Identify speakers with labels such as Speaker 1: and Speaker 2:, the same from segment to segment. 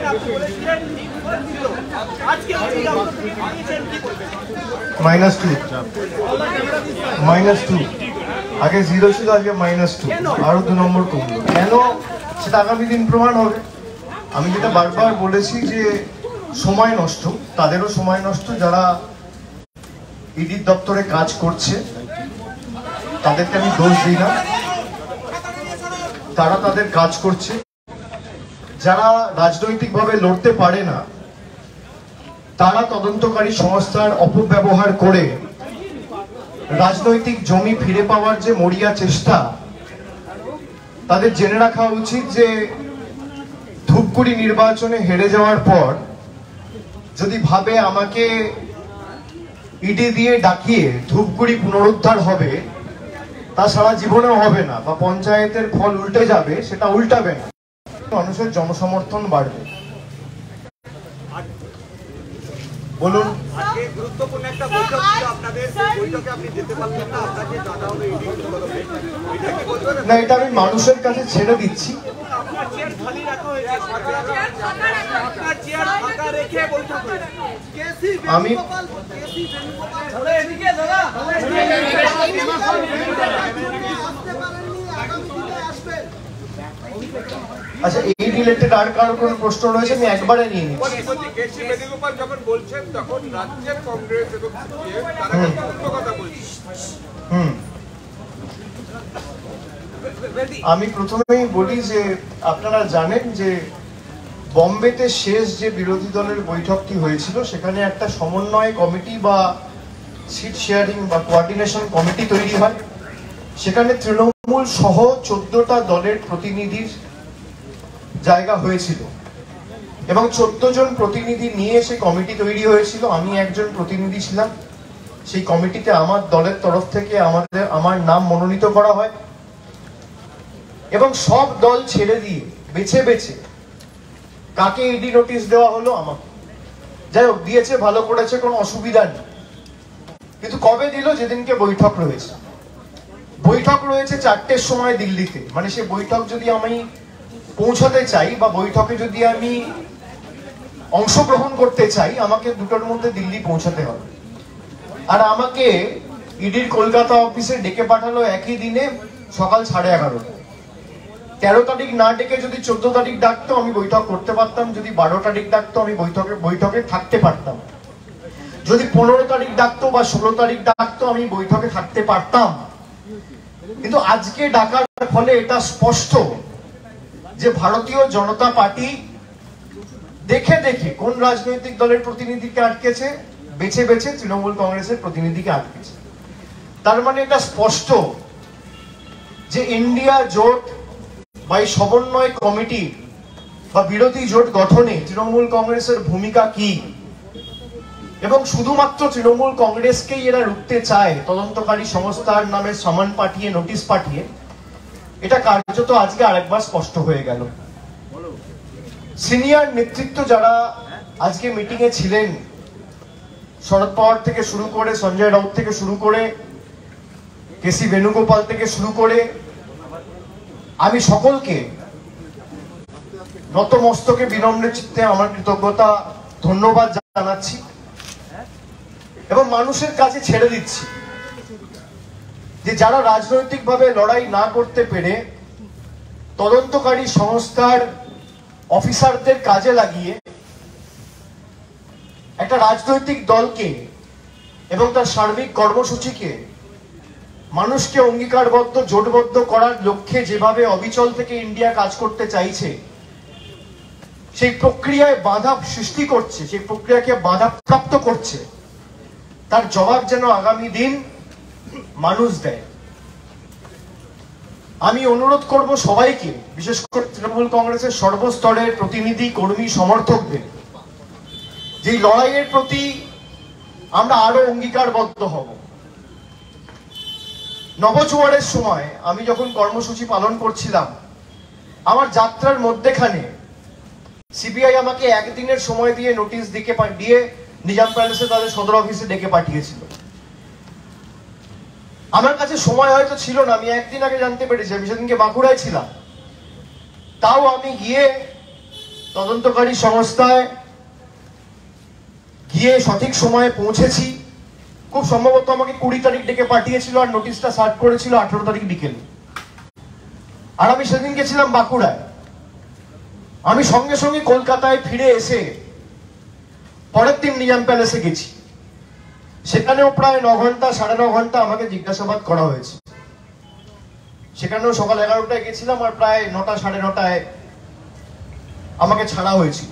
Speaker 1: -2 আগে 0 ছিল, আজকে -2 আরো 2 নম্বর কমলো। কেন সেটা আগামী দিন প্রমাণ হবে। আমি যেটা বারবার বলেছি যে সময় নষ্ট, তাদেরও সময় নষ্ট যারা ইডির দপ্তরে কাজ করছে, তাদেরকে আমি দোষ দিই না, তারা তাদের কাজ করছে। যারা রাজনৈতিকভাবে লড়তে পারে না, তারা তদন্তকারী সংস্থার অপব্যবহার করে রাজনৈতিক জমি ফিরে পাওয়ার যে মরিয়া চেষ্টা, তাদের জেনে রাখা উচিত যে ধূপগুড়ি নির্বাচনে হেরে যাওয়ার পর যদি ভাবে আমাকে ইডি দিয়ে ডাকিয়ে ধূপগুড়ি পুনরুদ্ধার হবে, তা সারা জীবনেও হবে না, বা পঞ্চায়েতের ফল উল্টে যাবে, সেটা উল্টাবে না, মানুষের জনসমর্থন বাড়বে। বলুন।
Speaker 2: আজকে গুরুত্বপূর্ণ একটা বৈঠক ছিল আপনাদের, বৈঠকে আপনি যেতে পারলেন না, আপনাকে জানা হলো ইডি তরফে, এটা কি বলবেন?
Speaker 1: না, এটা আমি মানুষের কাছে ছেড়ে দিচ্ছি।
Speaker 2: আপনার চেয়ার খালি রাখা হয়েছে, আপনার চেয়ার ফাঁকা রেখে বৈঠক হয়েছে।
Speaker 1: আমি আচ্ছা, এই রিলেটেড আর কারো কোনো প্রশ্ন রয়েছে? আমি একবারে নিয়ে নিচ্ছি।
Speaker 2: কেসি বেণুগোপাল যখন বলছেন তখন রাজ্যের কংগ্রেস এবং সিপিএম তারা কিন্তু অন্য কথা বলছে।
Speaker 1: আমি প্রথমেই বলি যে আপনারা জানেন যে বম্বেতে শেষ যে বিরোধী দলের বৈঠকটি হয়েছিল, সেখানে একটা সমন্বয় কমিটি বা সিট শেয়ারিং বা কোঅর্ডিনেশন কমিটি তৈরি হয়। সেখানে তৃণমূল সহ 14টা দলের প্রতিনিধির জায়গা হয়েছিল এবং 14 জন প্রতিনিধি নিয়ে সেই কমিটি তৈরি হয়েছিল। আমি একজন প্রতিনিধি ছিলাম। সেই কমিটিতে আমার দলের তরফ থেকে আমার নাম মনোনীত করা হয় এবং সব দল ছেড়ে দিয়ে বেছে বেছে কাকে ইডি নোটিশ দেওয়া হলো, আমাকে। যাই হোক, দিয়েছে, ভালো করেছে, কোনো অসুবিধা নেই। কিন্তু কবে দিল? যেদিনকে বৈঠক রয়েছে। বৈঠক রয়েছে 4টের সময় দিল্লিতে। মানে সে বৈঠক যদি আমি পৌঁছাতে চাই বা বৈঠকে যদি আমি অংশগ্রহণ করতে চাই, আমাকে 2টোর মধ্যে দিল্লি পৌঁছাতে হবে। আর আমাকে ইডির কলকাতা অফিসে ডেকে পাঠালো একই দিনে সকাল 11:30। 13 তারিখ না ডেকে যদি 14 তারিখ ডাকতো, আমি বৈঠক করতে পারতাম। যদি 12 তারিখ ডাকতো, আমি বৈঠকে থাকতে পারতাম। যদি 15 তারিখ ডাকতো বা 16 তারিখ ডাকতো, আমি বৈঠকে থাকতে পারতাম। কিন্তু আজকে ডাকার ফলে এটা স্পষ্ট যে ভারতীয় জনতা পার্টি দেখে দেখে কোন রাজনৈতিক দলের প্রতিনিধিকে আটকেছে, বেছে বেছে তৃণমূল কংগ্রেসের প্রতিনিধিকে আটকেছে। তার মানে এটা স্পষ্ট যে ইন্ডিয়া জোট বা এই সমন্বয় কমিটি বা বিরোধী জোট গঠনে তৃণমূল কংগ্রেসের ভূমিকা কি, এবং শুধুমাত্র তৃণমূল কংগ্রেসকেই এরা রুখতে চায় তদন্তকারী সংস্থার নামে সামান পাঠিয়ে, নোটিশ পাঠিয়ে। এটা কার্যত আজকে আরেকবার স্পষ্ট হয়ে গেল। সিনিয়র নেতৃত্ব যারা আজকে মিটিং এ ছিলেন, শরদ পাওয়ার থেকে শুরু করে, সঞ্জয় রাউত থেকে শুরু করে, কেসি বেণুগোপাল থেকে শুরু করে, আমি সকলকে নতমস্তকে বিনম্র চিত্তে আমার কৃতজ্ঞতা, ধন্যবাদ জানাচ্ছি এবং মানুষের কাছে ছেড়ে দিচ্ছি যে যারা রাজনৈতিকভাবে লড়াই না করতে পেরে তদন্তকারী সংস্থার অফিসারদের কাজে লাগিয়ে একটা রাজনৈতিক দলকে এবং তার সার্বিক কর্মসূচিকে মানুষকে অঙ্গীকারবদ্ধ, জোটবদ্ধ করার লক্ষ্যে যেভাবে অবিচল থেকে ইন্ডিয়া কাজ করতে চাইছে, সেই প্রক্রিয়ায় বাধা সৃষ্টি করছে, সেই প্রক্রিয়াকে বাধাপ্রাপ্ত করছে, তার জবাব যেন আগামী দিন মানুষ দেয়। আমি অনুরোধ করব সবাইকে, বিশেষ করে তৃণমূল কংগ্রেসের সর্বস্তরের প্রতিনিধি, কর্মী, সমর্থকদের, যে লড়াইয়ের প্রতি আমরা আরো অঙ্গীকারবদ্ধ হব। নবজোয়ারের সময় আমি যখন কর্মসূচি পালন করছিলাম, আমার যাত্রার মধ্যেখানে সিবিআই আমাকে একদিনের সময় দিয়ে নোটিশ দিয়ে নিজাম প্যালেসে তাদের সদর অফিসে ডেকে পাঠিয়েছিল। আমার কাছে সময় হয়তো ছিল না, আমি একদিন আগে জানতে পেরেছি, আমি সেদিনকে বাঁকুড়ায় ছিলাম। তাও আমি গিয়ে তদন্তকারী সংস্থায় গিয়ে সঠিক সময়ে পৌঁছেছি। খুব সম্ভবত আমাকে 20 তারিখ ডেকে পাঠিয়েছিল আর নোটিশটা সার্ভ করেছিল 18 তারিখ বিকেলে। আর আমি সেদিন গেছিলাম বাঁকুড়ায়। আমি সঙ্গে সঙ্গে কলকাতায় ফিরে এসে পরের দিন নিজাম প্যালেসে গেছি। সেখানেও প্রায় 9 ঘন্টা 9.5 ঘন্টা আমাকে জিজ্ঞাসাবাদ করা হয়েছে। সেখানেও সকাল 11টায় গেছিলাম আর প্রায় 9টা 9:30টায় আমাকে ছাড়া হয়েছিল।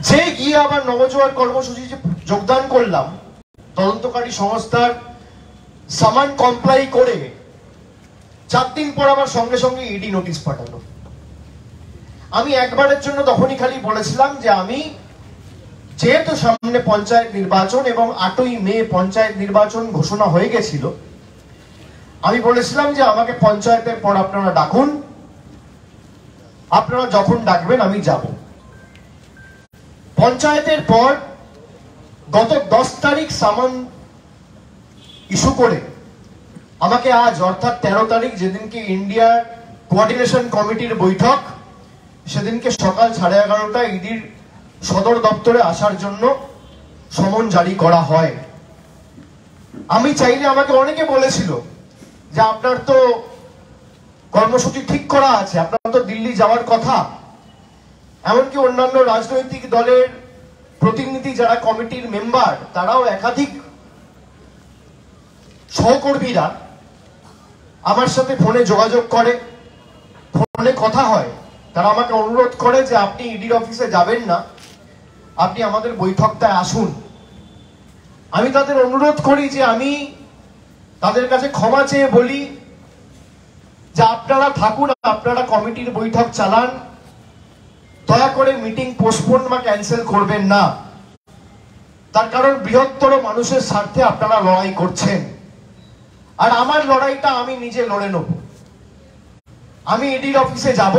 Speaker 1: যে গিয়ে আবার নবজোয়ার কর্মসূচি যোগদান করলাম, তদন্তকারী সংস্থার সামান কমপ্লাই করে 4 দিন পর আবার সঙ্গে সঙ্গে ইডি নোটিশ পাঠালো। আমি একবারের জন্য তখনই খালি বলেছিলাম যে আমি যেহেতু সামনে পঞ্চায়েত নির্বাচন এবং 8ই মে পঞ্চায়েত নির্বাচন ঘোষণা হয়ে গেছিল, আমি বলেছিলাম যে আমাকে পঞ্চায়েতের পর আপনারা ডাকুন, আপনারা যখন ডাকবেন আমি যাব। পঞ্চায়েতের পর গত 10 তারিখ সামন ইস্যু করে আমাকে আজ অর্থাৎ 13 তারিখ, যেদিনকে ইন্ডিয়ার কোঅর্ডিনেশন কমিটির বৈঠক, সেদিনকে সকাল 11:30টায় ইডির সদর দপ্তরে আসার জন্য সমন জারি করা হয়। আমি চাইলে আমাকে অনেকে বলেছিল যে আপনার তো কর্মসূচি ঠিক করা আছে, আপনার তো দিল্লি যাওয়ার কথা। এমনকি অন্যান্য রাজনৈতিক দলের প্রতিনিধি যারা কমিটির মেম্বার, তারাও একাধিক সহকর্মীরা আমার সাথে ফোনে যোগাযোগ করে, ফোনে কথা হয়। তারা আমাকে অনুরোধ করে যে আপনি ইডির অফিসে যাবেন না, আপনি আমাদের বৈঠকটায় আসুন। আমি তাদের অনুরোধ করি যে আমি তাদের কাছে ক্ষমা চেয়ে বলি যে আপনারা থাকুন, আপনারা কমিটির বৈঠক চালান, দয়া করে মিটিং পোস্টপোন বা ক্যান্সেল করবেন না। তার কারণ বৃহত্তর মানুষের স্বার্থে আপনারা লড়াই করছেন, আর আমার লড়াইটা আমি নিজে লড়ে নেব। আমি ইডির অফিসে যাব,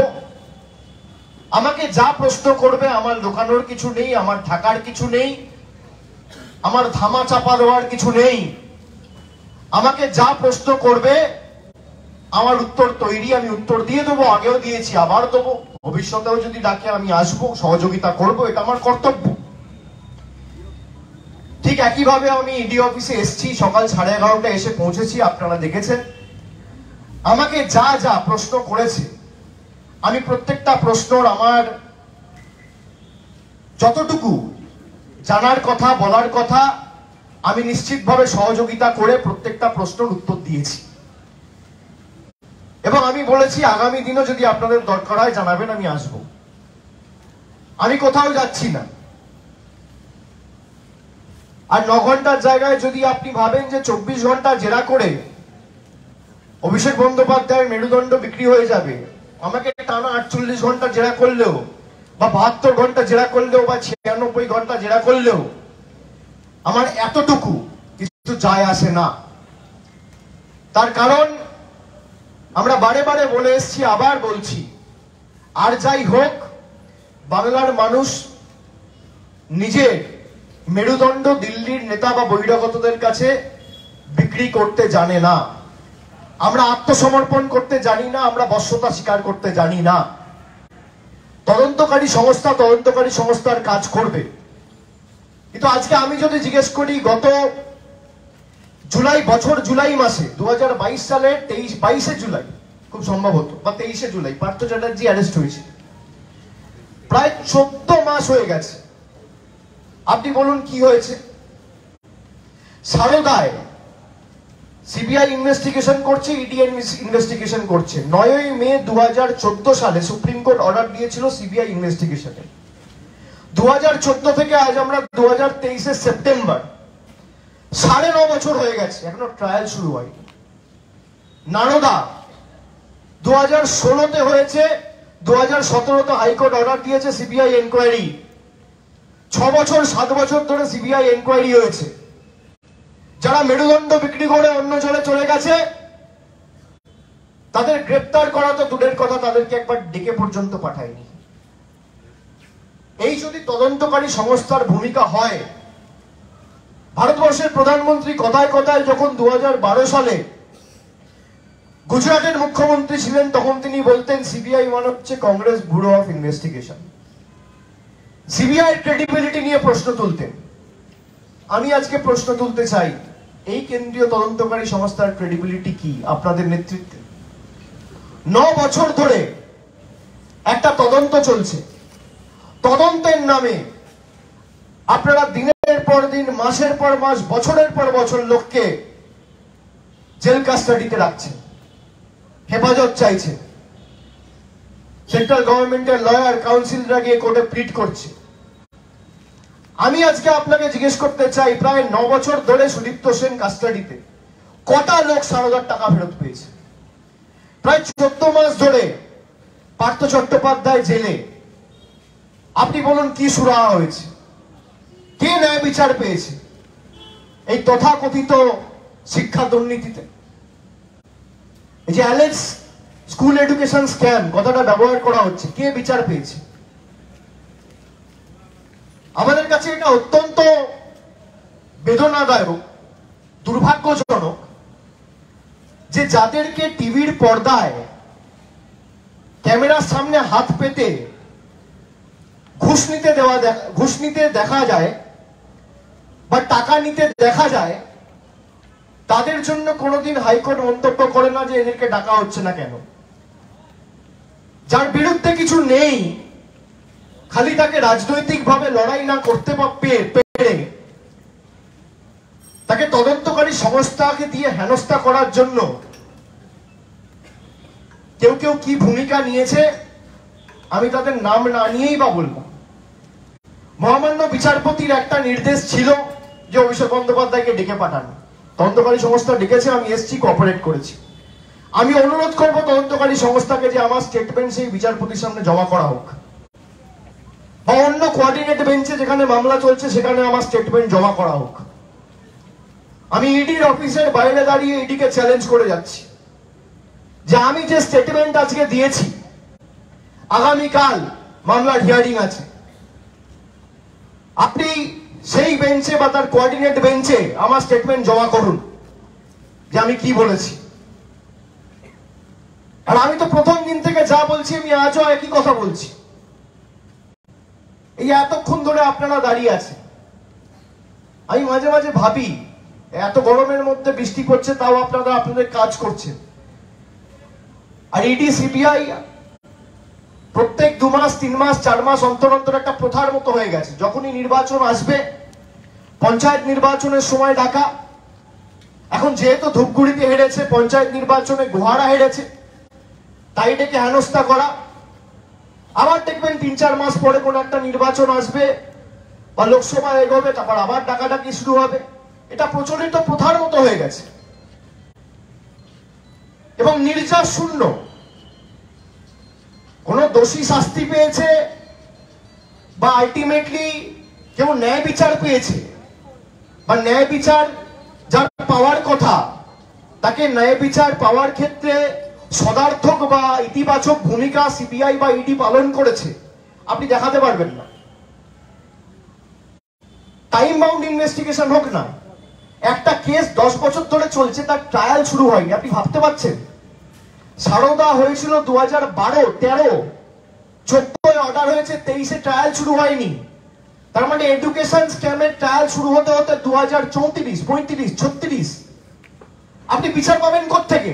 Speaker 1: আমাকে যা প্রশ্ন করবে, আমার লুকানোর কিছু নেই, আমার ঢাকার কিছু নেই, আমার ধামা চাপা দেওয়ার কিছু নেই। আমাকে যা প্রশ্ন করবে আমার উত্তর তৈরি, আমি উত্তর দিয়ে দেবো, আগেও দিয়েছি, আবার দেবো, ভবিষ্যতেও যদি ডাকে আমি আসবো, সহযোগিতা করব, এটা আমার কর্তব্য। ঠিক একইভাবে আমি ইডি অফিসে এসেছি, সকাল 11:30টায় এসে পৌঁছেছি, আপনারা দেখেছেন। আমাকে যা যা প্রশ্ন করেছে, আমি প্রত্যেকটা প্রশ্নর আমার যতটুকু জানার কথা, বলার কথা, আমি নিশ্চিতভাবে সহযোগিতা করে প্রত্যেকটা প্রশ্নের উত্তর দিয়েছি। এবং আমি বলেছি আগামী দিনও যদি আপনাদের দরকার হয় জানাবেন, আমি আসব। আমি কোথাও যাচ্ছি না। আর 9 ঘন্টার জায়গায় যদি আপনি ভাবেন যে 24 ঘন্টা জেরা করে অভিষেক বন্দ্যোপাধ্যায়ের মেরুদণ্ড বিক্রি হয়ে যাবে, আমাকে টানা 48 ঘন্টা জেরা করলেও বা 72 ঘন্টা জেরা করলেও বা 96 ঘন্টা জেরা করলেও আমার এতটুকু কিছু যায় আসে না। তার কারণ আমরা বারে বারে বলে এসেছি, আবার বলছি, আর যাই হোক, বাংলার মানুষ নিজের মেরুদণ্ড দিল্লির নেতা বা বহিরাগতদের কাছে বিক্রি করতে জানে না। আমরা আত্মসমর্পণ করতে জানি না, আমরা বশ্যতা স্বীকার করতে জানি না। তদন্তকারী সংস্থার কাজ করবে। কিন্তু আজকে আমি যদি জিজ্ঞেস করি, গত জুলাই মাসে 2022 সালের 22শে জুলাই খুব সম্ভবত, বা 23শে জুলাই পার্থ চ্যাটার্জি অ্যারেস্ট হয়েছে। প্রায় 14 মাস হয়ে গেছে। আপনি বলুন কি হয়েছে? সারদায় সিবিআই ইনভেস্টিগেশন করছে, ইডি ইনভেস্টিগেশন করছে। 9ই মে 2014 সালে সুপ্রিম কোর্ট অর্ডার দিয়েছিল সিবিআই ইনভেস্টিগেশনে। 2014 থেকে আজ আমরা 2023 সেপ্টেম্বর, 9.5 বছর হয়ে গেছে, এখনো ট্রায়াল শুরু হয়নি। নারদা 2016-তে হয়েছে, 2017-তে হাইকোর্ট অর্ডার দিয়েছে সিবিআই এনকোয়ারি। 6 বছর 7 বছর ধরে সিবিআই এনকোয়ারি হয়েছে। যারা মেরুদণ্ড বিক্রি করে অন্য জলে চলে গেছে, তাদের গ্রেপ্তার করা তো দূরের কথা, তাদেরকে একবার ডেকে পর্যন্ত পাঠায়নি। এই যদি তদন্তকারী সংস্থার ভূমিকা হয়, ভারতবর্ষের প্রধানমন্ত্রী কথায় কথায় যখন 2012 সালে গুজরাটের মুখ্যমন্ত্রী ছিলেন তখন তিনি বলতেন সিবিআই মানে হচ্ছে Congress bureau of investigation. CBI credibility নিয়ে প্রশ্ন তুলতেন। আমি আজকে প্রশ্ন তুলতে চাই, এই কেন্দ্রীয় তদন্তকারী সংস্থার ক্রেডিবিলিটি কি আপনাদের নেতৃত্বে? 9 বছর ধরে একটা তদন্ত চলছে, তদন্তের নামে আপনারা দিনের পর দিন, মাসের পর মাস, বছরের পর বছর লোককে জেল কাস্টাডিতে রাখছেন, হেফাজত চাইছে। সেন্ট্রাল গভর্নমেন্টের লয়ার, কাউন্সিলরা গিয়ে কোর্টে প্লিড করছে। আমি আজকে আপনাকে জিজ্ঞেস করতে চাই, প্রায় 9 বছর ধরে সুদীপ্ত সেন কাস্টাডিতে কটা লোক সারদার টাকা ফেরত পেয়েছে? প্রায় 14 মাস ধরে পার্থ চট্টোপাধ্যায় জেলে। আপনি বলুন কি সুরাহা হয়েছে? কে ন্যায় বিচার পেয়েছে এই তথাকথিত শিক্ষা দুর্নীতিতে? এই যে অ্যালেক্স স্কুল এডুকেশন স্ক্যাম কথাটা ব্যবহার করা হচ্ছে, কে বিচার পেয়েছে? আমাদের কাছে এটা অত্যন্ত বেদনাদায়ক, দুর্ভাগ্যজনক যে যাদেরকে টিভির পর্দায় ক্যামেরার সামনে হাত পেতে ঘুষ নিতে দেখা যায় বা টাকা নিতে দেখা যায়, তাদের জন্য কোনোদিন হাইকোর্ট মন্তব্য করে না যে এদেরকে ডাকা হচ্ছে না কেন। যার বিরুদ্ধে কিছু নেই, খালি তাকে রাজনৈতিকভাবে লড়াই না করতে পেরে তাকে তদন্তকারী সংস্থাকে দিয়ে হেনস্থা করার জন্য কেউ কেউ কি ভূমিকা নিয়েছে আমি তাদের নাম না নিয়েই বা বলবো। মহামান্য বিচারপতির একটা নির্দেশ ছিল যে অভিষেক বন্দ্যোপাধ্যায়কে ডেকে পাঠানো। তদন্তকারী সংস্থা ডেকেছে, আমি এসছি, কোঅপারেট করেছি। আমি অনুরোধ করব তদন্তকারী সংস্থাকে যে আমার স্টেটমেন্ট সেই বিচারপতির সামনে জমা করা হোক, বা অন্য কোঅর্ডিনেট বেঞ্চে যেখানে মামলা চলছে সেখানে আমার স্টেটমেন্ট জমা করা হোক। আমি ইডির অফিসের বাইরে দাঁড়িয়ে ইডিকে চ্যালেঞ্জ করে যাচ্ছি যে আমি যে স্টেটমেন্ট আজকে দিয়েছি, আগামীকাল মামলার হিয়ারিং আছে, আপনি সেই বেঞ্চে বা তার কোঅর্ডিনেট বেঞ্চে আমার স্টেটমেন্ট জমা করুন যে আমি কি বলেছি। আর আমি তো প্রথম দিন থেকে যা বলছি আমি আজও একই কথা বলছি। এই এতক্ষণ ধরে আপনারা দাঁড়িয়ে আছেন, আমি মাঝে মাঝে ভাবি এত গরমের মধ্যে বৃষ্টি পড়ছে তাও আপনারা আপনাদের কাজ করছেন। আর ইডি সিবিআই প্রত্যেক 2 মাস 3 মাস 4 মাস অন্তর অন্তর একটা প্রথার মতো হয়ে গেছে। যখনই নির্বাচন আসবে, পঞ্চায়েত নির্বাচনের সময় ডাকা, এখন যেহেতু ধূপগুড়িতে হেরেছে, পঞ্চায়েত নির্বাচনে গোহারা হেরেছে, তাই ডেকে হেনস্থা করা। আবার দেখবেন 3-4 মাস পরে কোন একটা নির্বাচন আসবে বা লোকসভা এগোবে, তারপর আবার ডাকাডাকি শুরু হবে। এটা প্রচলিত প্রথার মতো হয়ে গেছে এবং নির্যাস শূন্য। কোন দোষী শাস্তি পেয়েছে বা আলটিমেটলি কেউ ন্যায় বিচার পেয়েছে বা ন্যায় বিচার যার পাওয়ার কথা, তাকে ন্যায় বিচার পাওয়ার ক্ষেত্রে সদার্থক বা ইতিবাচক ভূমিকা সিবিআই বা ইডি পালন করেছে আপনি দেখাতে পারবেন না। টাইম বাউন্ড ইনভেস্টিগেশন হোক না, একটা কেস 10 বছর ধরে চলছে, তার ট্রায়াল শুরু হয়নি। আপনি ভাবতে পারছেন? সারদা হয়েছিল 2012, 13, 14 অর্ডার হয়েছে, 23-এ ট্রায়াল শুরু হয়নি। তার মানে এডুকেশন স্ক্যামের ট্রায়াল শুরু হতে হতে 2034, 35, 36। আপনি বিচার পাবেন কোত্থেকে?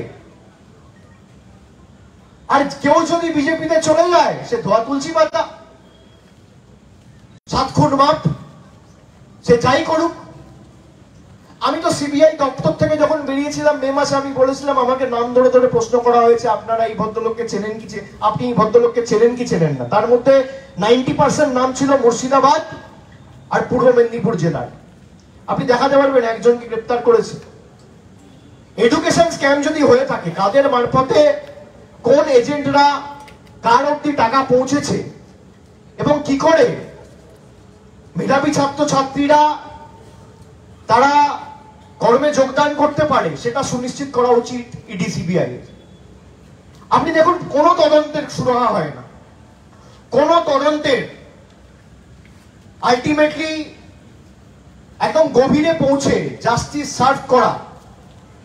Speaker 1: আর কেউ যদি বিজেপিতে চলে যায়, সে ধোয়া তুলসী পাতা, 7 খুন মাপ, সে যাই করুক। আমি তো সিবিআই দপ্তর থেকে যখন বেরিয়েছিলাম মে মাসে, আমি বলেছিলাম আমাকে নাম ধরে ধরে প্রশ্ন করা হয়েছে, আপনারা এই ভদ্রলোককে চেনেন কি, আপনি এই ভদ্রলোককে চেনেন কি চেনেন না। তার মধ্যে 90% নাম ছিল মুর্শিদাবাদ আর পূর্ব মেদিনীপুর জেলার। আপনি দেখাতে পারবেন একজনকে গ্রেপ্তার করেছে। এডুকেশন স্ক্যাম যদি হয়ে থাকে, কাদের মারফতে কোন এজেন্টরা কার অব্দি টাকা পৌঁছেছে এবং কি করে মেধাবী ছাত্রছাত্রীরা তারা কর্মে যোগদান করতে পারে, সেটা সুনিশ্চিত করা উচিত ইডি সিবিআই এর। আপনি দেখুন, কোন তদন্তের সুরাহা হয় না, কোন তদন্তের আলটিমেটলি একদম গভীরে পৌঁছে জাস্টিস সার্ভ করা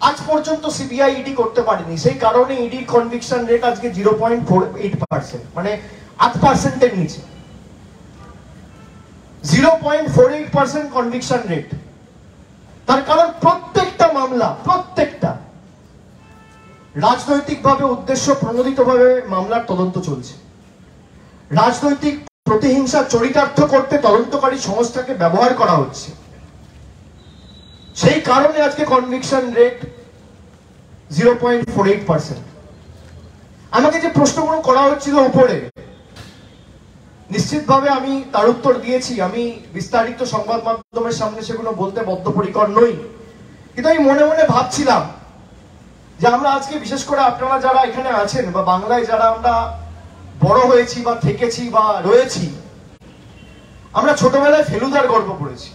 Speaker 1: আজ পর্যন্ত সিবিআই ইডি করতে পারেনি, সেই কারণে ইডির কনভিকশন রেট আজকে 0.48%, মানে 8%-এর নিচে। 0.48% কনভিকশন রেট। তার কারণ প্রত্যেকটা মামলা, প্রত্যেকটা রাজনৈতিকভাবে উদ্দেশ্য প্রণোদিতভাবে মামলার তদন্ত চলছে। রাজনৈতিক প্রতিহিংসা চরিতার্থ করতে তদন্তকারী সংস্থাকে ব্যবহার করা হচ্ছে। সেই কারণে আজকে কনভিকশন রেট 0.48%। আমাকে যে প্রশ্নগুলো করা হচ্ছিল উপরে, নিশ্চিতভাবে আমি তার উত্তর দিয়েছি। আমি বিস্তারিত সংবাদ মাধ্যমের সামনে সেগুলো বলতে বদ্ধপরিকর নই, কিন্তু আমি মনে মনে ভাবছিলাম যে আমরা আজকে বিশেষ করে আপনারা যারা এখানে আছেন বা বাংলায় যারা আমরা বড় হয়েছি বা থেকেছি বা রয়েছি, আমরা ছোটবেলায় ফেলুদার গল্প পড়েছি,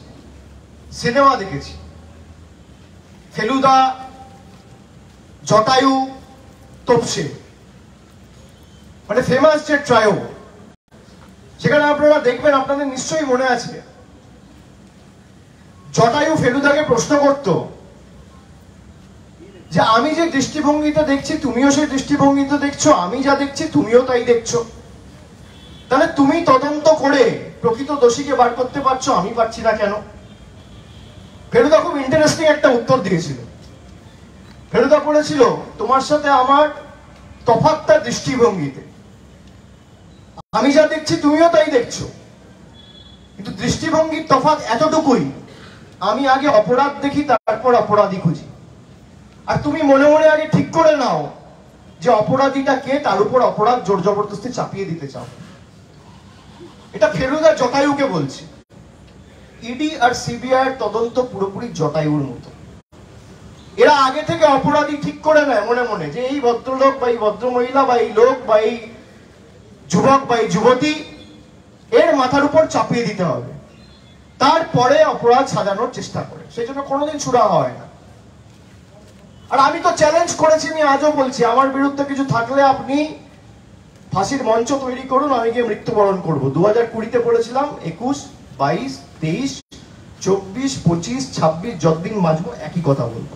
Speaker 1: সিনেমা দেখেছি। ফেলুদা, জটায়ু, তোপসে, মানে ফেমাস যে ট্রায়ো, সেখানে আপনারা দেখবেন, আপনাদের নিশ্চয়ই মনে আছে, জটায়ু ফেলুদাকে প্রশ্ন করত যে আমি যে দৃষ্টিভঙ্গিতে দেখছি তুমিও সেই দৃষ্টিভঙ্গিতে দেখছো, আমি যা দেখছি তুমিও তাই দেখছো, তাহলে তুমি তদন্ত করে প্রকৃত দোষীকে বার করতে পারছো, আমি পারছি না কেন? ফেলুদা খুব ইন্টারেস্টিং একটা উত্তর দিয়েছিল। ফেলুদা বলেছিল, তোমার সাথে আমার তফাৎটা দৃষ্টিভঙ্গিতে, আমি যা দেখছি তুমিও তাই দেখছো, কিন্তু দৃষ্টিভঙ্গির তফাৎ এতটুকুই, আমি আগে অপরাধ দেখি, তারপর অপরাধী খুঁজি, আর তুমি মনে মনে আগে ঠিক করে নাও যে অপরাধীটা কে, তার উপর অপরাধ জোর জবরদস্তি চাপিয়ে দিতে চাও। এটা ফেলুদা জটায়ুকে বলছে। ইডি আর সিবিআই এর তদন্ত পুরোপুরি জটায়ুর মতো। এরা আগে থেকে অপরাধী ঠিক করে নেয় মনে মনে, যে এই ভদ্রলোক বা এই ভদ্রমহিলা বা এই লোক বা এই যুবক বা এই যুবতী, এর মাথার উপর চাপিয়ে দিতে হবে, তারপরে অপরাধ সাজানোর চেষ্টা করে। সেই জন্য কোনোদিন সুরাহা হয় না। আর আমি তো চ্যালেঞ্জ করেছি, আমি আজও বলছি, আমার বিরুদ্ধে কিছু থাকলে আপনি ফাঁসির মঞ্চ তৈরি করুন, আমি গিয়ে মৃত্যুবরণ করবো। 2020-তে বলেছিলাম, 21, 22, 23, 24, 25, 26 যতদিন বাঁচবো একই কথা বলবো।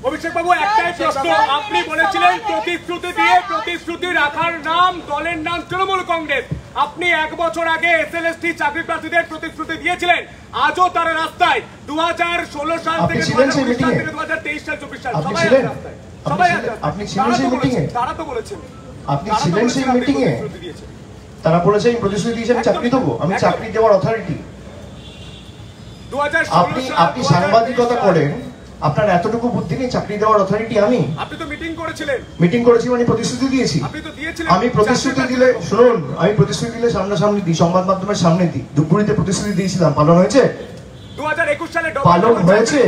Speaker 3: অভিষেক বাবু, একটাই প্রশ্ন, আপনি বলেছিলেন প্রতিশ্রুতি দিয়ে প্রতিশ্রুতি রাখার নাম, দলের নাম তৃণমূল কংগ্রেস। আপনি 1 বছর আগে এসএলএসটি চাকরি প্রার্থীদের প্রতিশ্রুতি দিয়েছিলেন, আজও তারা রাস্তায়। 2016 সাল থেকে 2023 সাল 24 সাল সবাই রাস্তায়, সবাই
Speaker 1: আপনি ছিলেন সেই মিটিংয়ে?
Speaker 3: তারা তো বলেছেন,
Speaker 1: আপনি ছিলেন সেই মিটিংয়ে? তারা বলেছে আমি প্রতিশ্রুতি দিয়েছি আমি চাকরি দেবো, আমি চাকরি দেওয়ার অথরিটি। আপনি সাংবাদিকতা করেন, আপনার এতটুকু বুদ্ধি নেই চাকরি দেওয়ার অথরিটি আমি?
Speaker 3: আপনি তো মিটিং করেছিলেন।
Speaker 1: মিটিং করেছি মানে প্রতিশ্রুতি দিয়েছি?
Speaker 3: আপনি তো দিয়েছিলেন।
Speaker 1: আমি প্রতিশ্রুতি দিলে, শুনুন, আমি প্রতিশ্রুতি দিলে সামনাসামনি দিই, সংবাদ মাধ্যমের সামনে দিই। ধূপগুড়িতে প্রতিশ্রুতি দিয়েছিলাম, পালন হয়েছে?
Speaker 3: 2021 সালে
Speaker 1: পালন হয়েছে?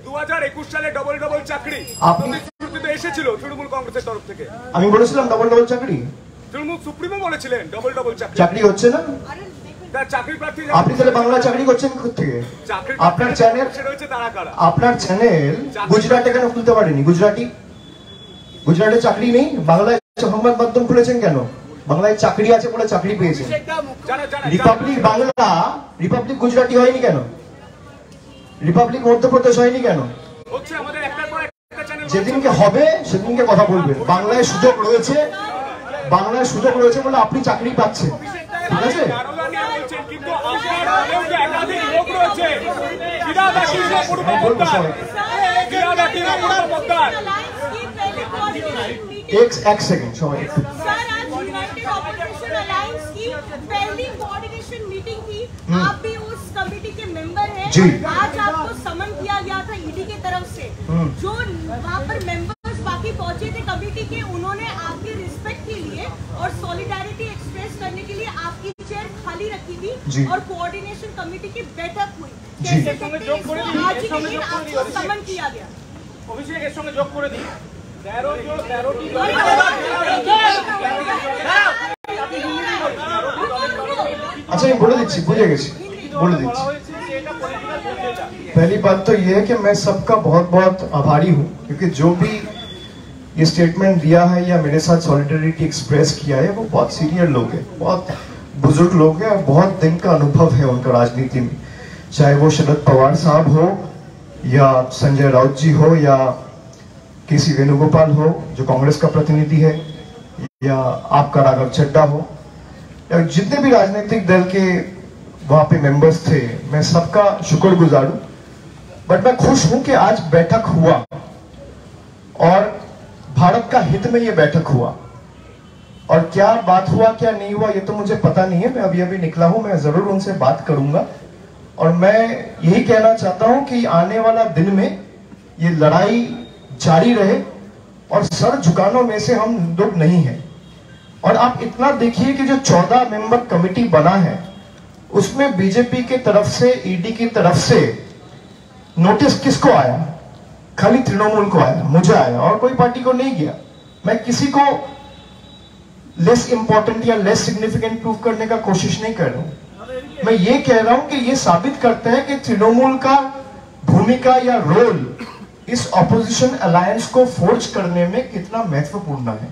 Speaker 3: 2021 সালে ডবল ডবল চাকরি
Speaker 1: আপনি
Speaker 3: প্রতিশ্রুতিতে এসেছিল তৃণমূল কংগ্রেসের তরফ থেকে।
Speaker 1: আমি বলেছিলাম ডবল ডবল চাকরি?
Speaker 3: তৃণমূল সুপ্রিমো বলেছিলেন ডবল ডবল চাকরি।
Speaker 1: চাকরি হচ্ছে না?
Speaker 3: চাকরি প্রার্থী
Speaker 1: আপনি তাহলে বাংলা চাকরি করছেন কোথেকে? আপনার চ্যানেল, আপনার চ্যানেল গুজরাটে কেন খুলতে পারেনি? গুজরাটে চাকরি নেই, বাংলায় সংবাদ মাধ্যম খুলেছেন কেন? বাংলায় চাকরি আছে বলে চাকরি পেয়েছেন। রিপাবলিক বাংলা, রিপাবলিক গুজরাটি হয়নি কেন? রিপাবলিক মধ্যপ্রদেশ হয়নি কেন? যেদিনকে হবে সেদিনকে কথা বলবেন। বাংলায় সুযোগ রয়েছে, বাংলায় সুযোগ রয়েছে বলে আপনি চাকরি পাচ্ছেন, ঠিক আছে? এক সেকেন্ড সবাই। आप भी उस कमेटी के मेंबर हैं। आज आपको समन किया गया था ईडी की तरफ से, जो वहाँ पर मेंबर्स बाकी पहुंचे थे कमेटी के, उन्होंने आपकी रिस्पेक्ट के लिए और सॉलिडारिटी एक्सप्रेस करने के लिए आपकी चेयर खाली रखी थी और कोऑर्डिनेशन कमेटी की बैठक हुई। कैसे आज ही के दिन आपको समन किया गया? অভিষেক এর সঙ্গে যোগ করে দিই 13টি अच्छा मैं बोले दीजिए, बुझे गए, बोले दीजिए। पहली बात तो ये है कि मैं सबका बहुत बहुत आभारी हूँ, क्योंकि जो भी ये स्टेटमेंट दिया है या मेरे साथ सॉलिडरिटी एक्सप्रेस किया है वो बहुत सीनियर लोग हैं, बहुत बुजुर्ग लोग हैं और बहुत दिन का अनुभव है उनका राजनीति में। चाहे वो शरद पवार साहब हो या संजय राउत जी हो या केसी वेणुगोपाल हो जो कांग्रेस का प्रतिनिधि है, या आपका राघव चड्ढा हो, या जितने भी राजनीतिक दल के वहां पे मेंबर्स थे, मैं सबका शुक्रगुजार हूं। बट मैं खुश हूं कि आज बैठक हुआ और भारत का हित में ये बैठक हुआ। और क्या बात हुआ क्या नहीं हुआ ये तो मुझे पता नहीं है, मैं अभी निकला हूं, मैं जरूर उनसे बात करूंगा। और मैं यही कहना चाहता हूं कि आने वाला दिन में ये लड़ाई जारी रहे और सर झुकाने में से हम लोग नहीं हैं। और आप इतना देखिए कि जो 14 मेंबर कमेटी बना है उसमें बीजेपी की तरफ से, ईडी की तरफ से नोटिस किसको आया? खाली तृणमूल को आया, मुझे आया, और कोई पार्टी को नहीं गया। मैं किसी को लेस इंपॉर्टेंट या लेस सिग्निफिकेंट प्रूव करने का कोशिश नहीं कर रहा हूं। मैं ये कह रहा हूं कि ये साबित करता है कि तृणमूल का भूमिका या रोल इस ऑपोजिशन अलायंस को फोर्ज करने में कितना महत्वपूर्ण है।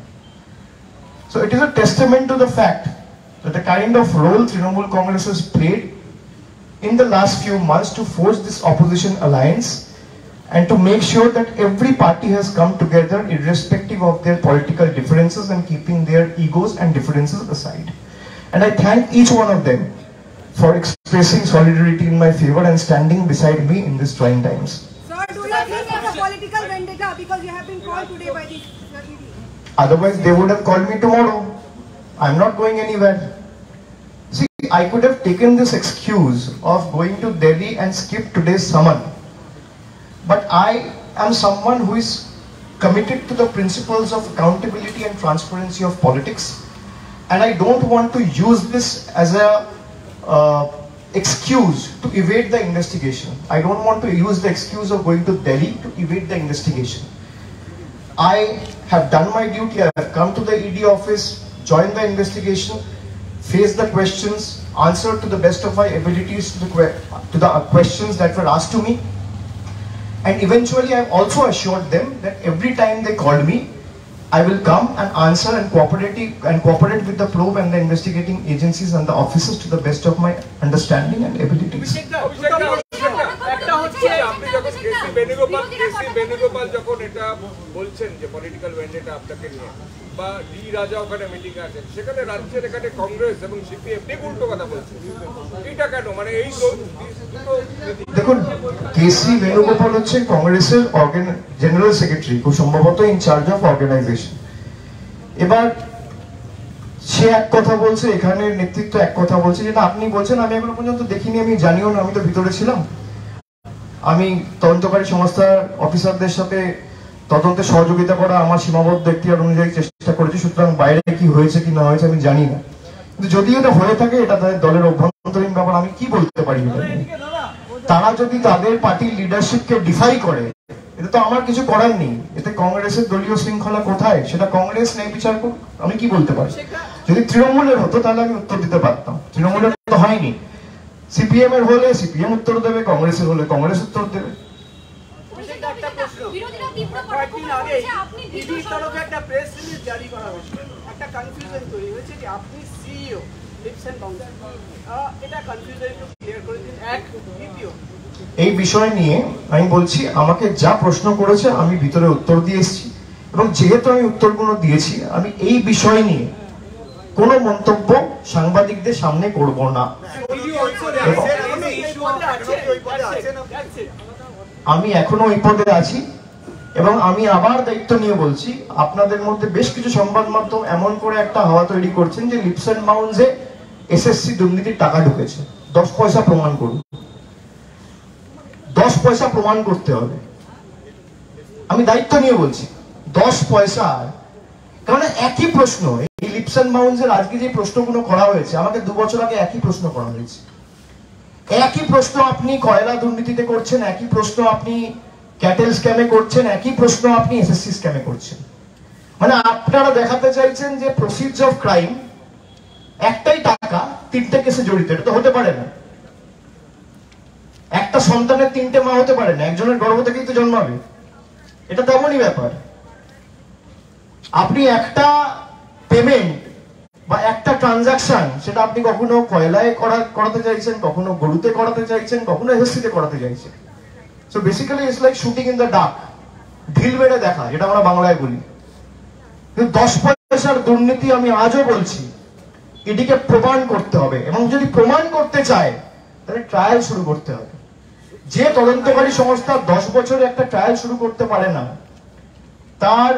Speaker 1: So it is a testament to the fact that the kind of role Trinamool Congress has played in the last few months to forge this opposition alliance and to make sure that every party has come together irrespective of their political differences and keeping their egos and differences aside. And I thank each one of them for expressing solidarity in my favor and standing beside me in these trying times.
Speaker 4: Sir, do you think it's a political vendetta because you have been called today by the ED?
Speaker 1: Otherwise they would have called me tomorrow. I'm not going anywhere. See, I could have taken this excuse of going to Delhi and skip today's summon. But I am someone who is committed to the principles of accountability and transparency of politics. And I don't want to use this as a excuse to evade the investigation. I don't want to use the excuse of going to Delhi to evade the investigation. I have done my duty. I have come to the ED office, joined the investigation, face the questions, answer to the best of my abilities to the questions that were asked to me. And eventually I have also assured them that every time they called me, I will come and answer and cooperate with the probe and the investigating agencies and the officers to the best of my understanding and abilities.
Speaker 3: একটা হচ্ছে আপনি যখন কেসি বেণুগোপাল যখন এটা বলছেন যে political vendetta আপনাকে নিয়ে, বা ডি রাজা ওখানে মিটিং আছে, সেখানে রাজ্যের এখানে কংগ্রেস এবং সিপিএম ঠিক উল্টো কথা বলছে, এটা কেন? মানে এই দুটো
Speaker 1: দেখুন, কেসি বেণুগোপাল হচ্ছে কংগ্রেসের জেনারেল সেক্রেটারি, খুব সম্ভবত ইনচার্জ অফ অর্গানাইজেশন। এবার সে এক কথা বলছে, এখানে নেতৃত্ব এক কথা বলছে, যেটা আপনি বলছেন আমি এখনো পর্যন্ত দেখিনি, আমি জানিও না, আমি তো ভিতরে ছিলাম। আমি তদন্তকারী সংস্থার অফিসারদের সাথে তদন্তে সহযোগিতা করা আমার সীমাবদ্ধ এখতিয়ার অনুযায়ী চেষ্টা করেছি, সুতরাং বাইরে কি হয়েছে কি না হয়েছে আমি জানি না। কিন্তু যদি এটা হয়ে থাকে এটা তাদের দলের অভ্যন্তরীণ ব্যাপার, আমি কি বলতে পারি এটা নিয়ে। তারা যদি তাদের পার্টির লিডারশিপকে ডিফাই করে, এটা তো আমার কিছু করার নেই। এতে কংগ্রেসের দলীয় শৃঙ্খলা কোথায় সেটা কংগ্রেস ন্যায় বিচার করুক, আমি কি বলতে পারি। যদি তৃণমূলের হতো তাহলে আমি উত্তর দিতে পারতাম, তৃণমূলের তো হয়নি। সিপিএম এর হলে সিপিএম উত্তর দেবে, কংগ্রেসের হলে কংগ্রেস উত্তর দেবে।
Speaker 5: কয়েকদিন আগে ইডির তরফে একটা প্রেস রিলিজ জারি করা হয়েছে, একটা কনফিউশন তৈরি হয়েছে যে আপনি সিইও লিপস এন্ড বাউন্ডারি, এটা কনফিউশন একটু ক্লিয়ার করে দিন। এক দ্বিতীয়
Speaker 1: এই বিষয় নিয়ে আমি বলছি, আমাকে যা প্রশ্ন করেছে আমি ভিতরে উত্তর দিয়ে এসেছি, এবং যেহেতু আমি উত্তরগুলো দিয়েছি, আমি এই বিষয় নিয়ে কোনো মন্তব্য সাংবাদিকদের সামনে করব না। আমি এখনো ওই পদে আছি এবং আমি আবার দায়িত্ব নিয়ে বলছি, আপনাদের মধ্যে বেশ কিছু সংবাদ মাধ্যম এমন করে একটা হাওয়া তৈরি করছেন যে লিপস এন্ড বাউন্ডসে এসএসসি দুর্নীতির টাকা ঢুকেছে। 10 পয়সা প্রমাণ করুন, 10 পয়সা প্রমাণ করতে হবে। আমি দায়িত্ব নিয়ে বলছি 10 পয়সা, কারণ একই প্রশ্ন, এই লিপস এন্ড বাউন্ডসের আজকে যে প্রশ্নগুলো করা হয়েছে, আমাকে 2 বছর আগে একই প্রশ্ন করা হয়েছে। একই প্রশ্ন আপনি কয়লা দুর্নীতিতে করছেন, একই প্রশ্ন আপনি ক্যাটেল স্ক্যামে করছেন, একই প্রশ্ন আপনি এসএসসি স্ক্যামে করছেন। মানে আপনারা দেখাতে চাইছেন যে প্রসিডস অফ ক্রাইম, একটাই টাকা 3টে কেসে জড়িত। এটা তো হতে পারে না। একটা সন্তানের 3টে মা হতে পারে না, একজনের গর্ভ থেকেই তো জন্মাবে। এটা তেমনই ব্যাপার। আপনি একটা পেমেন্ট বা একটা ট্রানজাকশন, সেটা আপনি কখনো কয়লায় করাতে চাইছেন, কখনো গরুতে করাতে চাইছেন, কখনো এসএসসিতে করাতে চাইছেন। So basically it's like shooting in the dark, ঢিল মেরে দেখা, যেটা আমরা বাংলায় বলি। কিন্তু 10 পয়সার দুর্নীতি আমি আজও বলছি ইডিকে প্রমাণ করতে হবে, এবং যদি প্রমাণ করতে চায় তাহলে ট্রায়াল শুরু করতে হবে। যে তদন্তকারী সংস্থা 10 বছরে একটা ট্রায়াল শুরু করতে পারে না, তার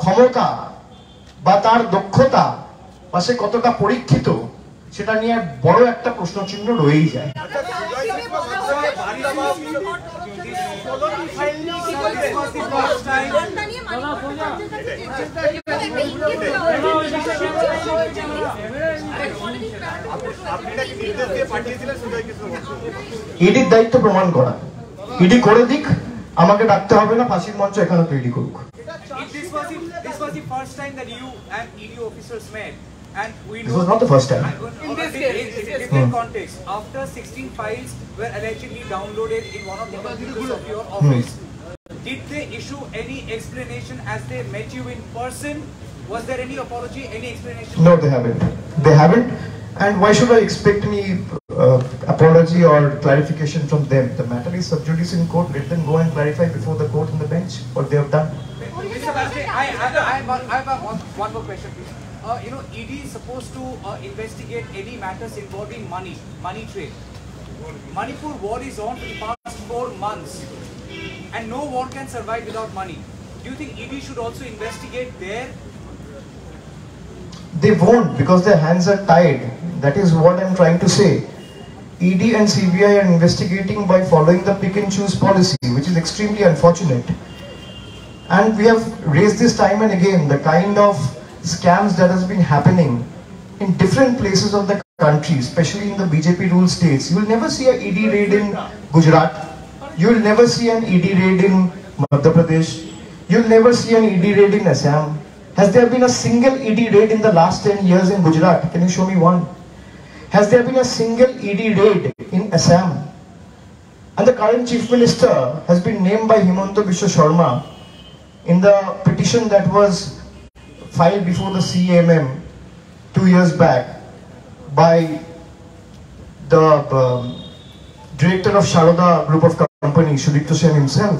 Speaker 1: ক্ষমতা বা তার দক্ষতা বা সে কতটা পরীক্ষিত সেটা নিয়ে বড় একটা প্রশ্নচিহ্ন রয়েই যায়। ইডির দায়িত্ব প্রমাণ করা, ইডি করে দিক, আমাকে ডাকতে হবে না, ফাঁসির মঞ্চ এখানে তৈরি করুক।
Speaker 6: This was the first time that you and ED officers met, and we know
Speaker 1: This was not the first time.
Speaker 6: In this different context, after 16 files were allegedly downloaded in one of the computers of your office, did they issue any explanation as they met you in person? Was there any apology, any explanation?
Speaker 1: No, they haven't. They haven't. And why should I expect any apology or clarification from them? The matter is sub judice in court. Let them go and clarify before the court and the bench what they have done.
Speaker 6: Mr. Bajaj, I have one more question, please. ED is supposed to investigate any matters involving money trade. Manipur war is on for the past 4 months, and no war can survive without money. Do you think ED should also investigate there?
Speaker 1: They won't, because their hands are tied. That is what I'm trying to say. ED and CBI are investigating by following the pick and choose policy, which is extremely unfortunate. And we have raised this time and again, the kind of scams that has been happening in different places of the country, especially in the BJP ruled states. You will never see an ED raid in Gujarat. You will never see an ED raid in Madhya Pradesh. You will never see an ED raid in Assam. Has there been a single ED raid in the last 10 years in Gujarat? Can you show me one? Has there been a single ED raid in Assam? And the current Chief Minister has been named by Himanta Biswa Sharma in the petition that was filed before the CAMM 2 years back by the director of Sharoda Group of Companies, Sudipto Sen himself.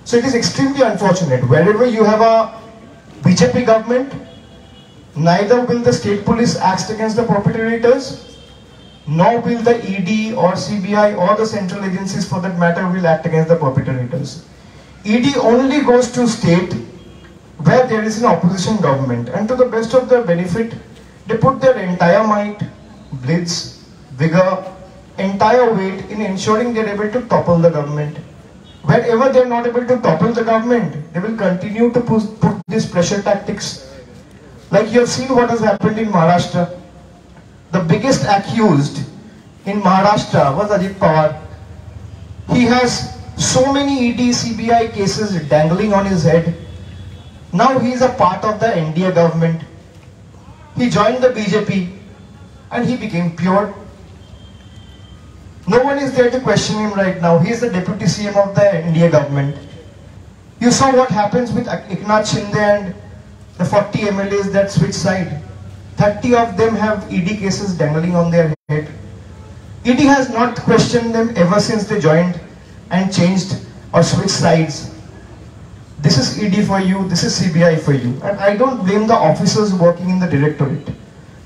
Speaker 1: So it is extremely unfortunate. Wherever you have a BJP government, neither will the state police act against the perpetrators, nor will the ED or CBI or the central agencies for that matter will act against the perpetrators. ED only goes to state where there is an opposition government, and to the best of their benefit, they put their entire might, blitz, vigor, entire weight in ensuring they are able to topple the government. Wherever they are not able to topple the government, they will continue to put these pressure tactics. Like you have seen what has happened in Maharashtra. The biggest accused in Maharashtra was Ajit Pawar. He has so many ED, CBI cases dangling on his head. Now he is a part of the NDA government. He joined the BJP and he became pure. No one is there to question him right now. He is the deputy CM of the NDA government. You saw what happens with Eknath Shinde and the 40 MLAs that switch side. 30 of them have ED cases dangling on their head. ED has not questioned them ever since they joined and changed or switched sides. This is ED for you, this is CBI for you. And I don't blame the officers working in the directorate.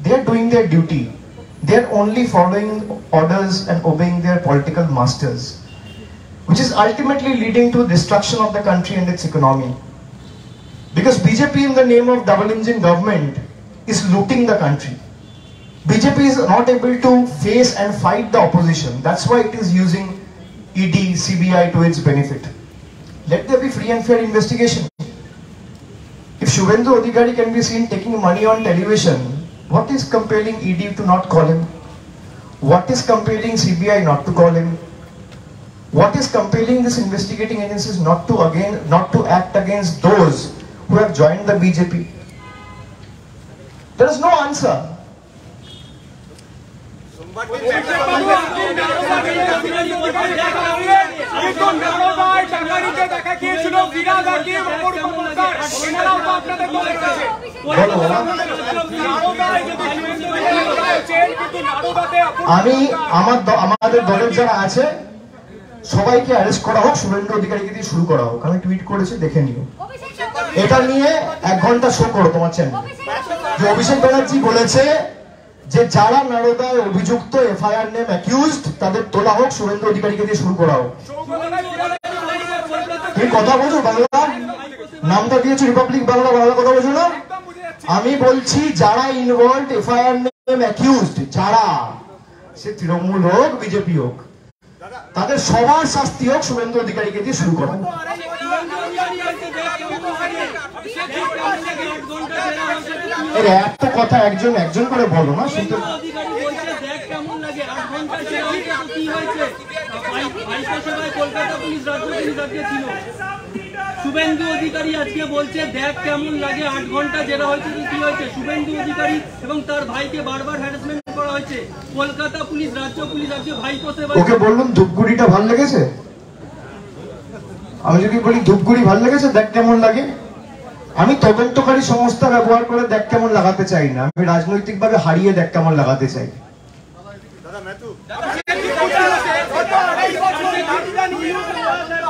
Speaker 1: They are doing their duty. They are only following orders and obeying their political masters, which is ultimately leading to destruction of the country and its economy. Because BJP in the name of double engine government is looting the country. BJP is not able to face and fight the opposition. That's why it is using ED, CBI to its benefit. Let there be free and fair investigation. If Shubhendu Adhikari can be seen taking money on television, what is compelling ED to not call him? What is compelling CBI not to call him? What is compelling these investigating agencies not to act against those who have joined the BJP? There is no answer.
Speaker 7: আমি আমাদের দলের যারা আছে
Speaker 1: সবাইকে arrest করা হোক, শুভেন্দু অধিকারীকে দিয়ে শুরু করা হোক। আমি টুইট করেছি, দেখে নিও। এটা নিয়ে 1 ঘন্টা শো করো তোমার চ্যানেল। যে অভিষেক ব্যানার্জি বলেছে যে যারা নারদায় অভিযুক্ত, এফআইআর নেম অ্যাকিউজড, তাদের তোলা হোক, শুভেন্দু অধিকারীকে দিয়ে শুরু করা হোক। তুমি কথা বোঝো বাংলা? নামটা দিয়েছো রিপাবলিক বাংলা, বাংলা কথা বোঝো না? আমি বলছি যারা ইনভলভড, এফআইআর নেম অ্যাকিউজড, যারা, সে তৃণমূল হোক বিজেপি হোক, তাদের সবার শাস্তি হোক, শুভেন্দু অধিকারীকে দিয়ে শুরু করা হোক। একটা কথা একজন একজন করে বলো না, শুনতে
Speaker 7: শুভেন্দু অধিকারী আজকে বলছে দেখ কেমন লাগে 8 ঘন্টা জেরা হয়েছে, কি হয়েছে? শুভেন্দু অধিকারী এবং তার ভাইকে বারবার হ্যারাসমেন্ট করা হয়েছে। কলকাতা পুলিশ, রাজ্য পুলিশ আজকে ভাইপো সেবা।
Speaker 1: ওকে বললাম ধূপগুড়িটা ভাল লেগেছে? আমি যদি বলি ধূপগুড়ি ভাল লেগেছে, দেখ কেমন লাগে। আমি তদন্তকারী সংস্থা ব্যবহার করে দেখ কেমন লাগাতে চাই না, আমি রাজনৈতিকভাবে হারিয়ে দেখ কেমন লাগাতে চাই।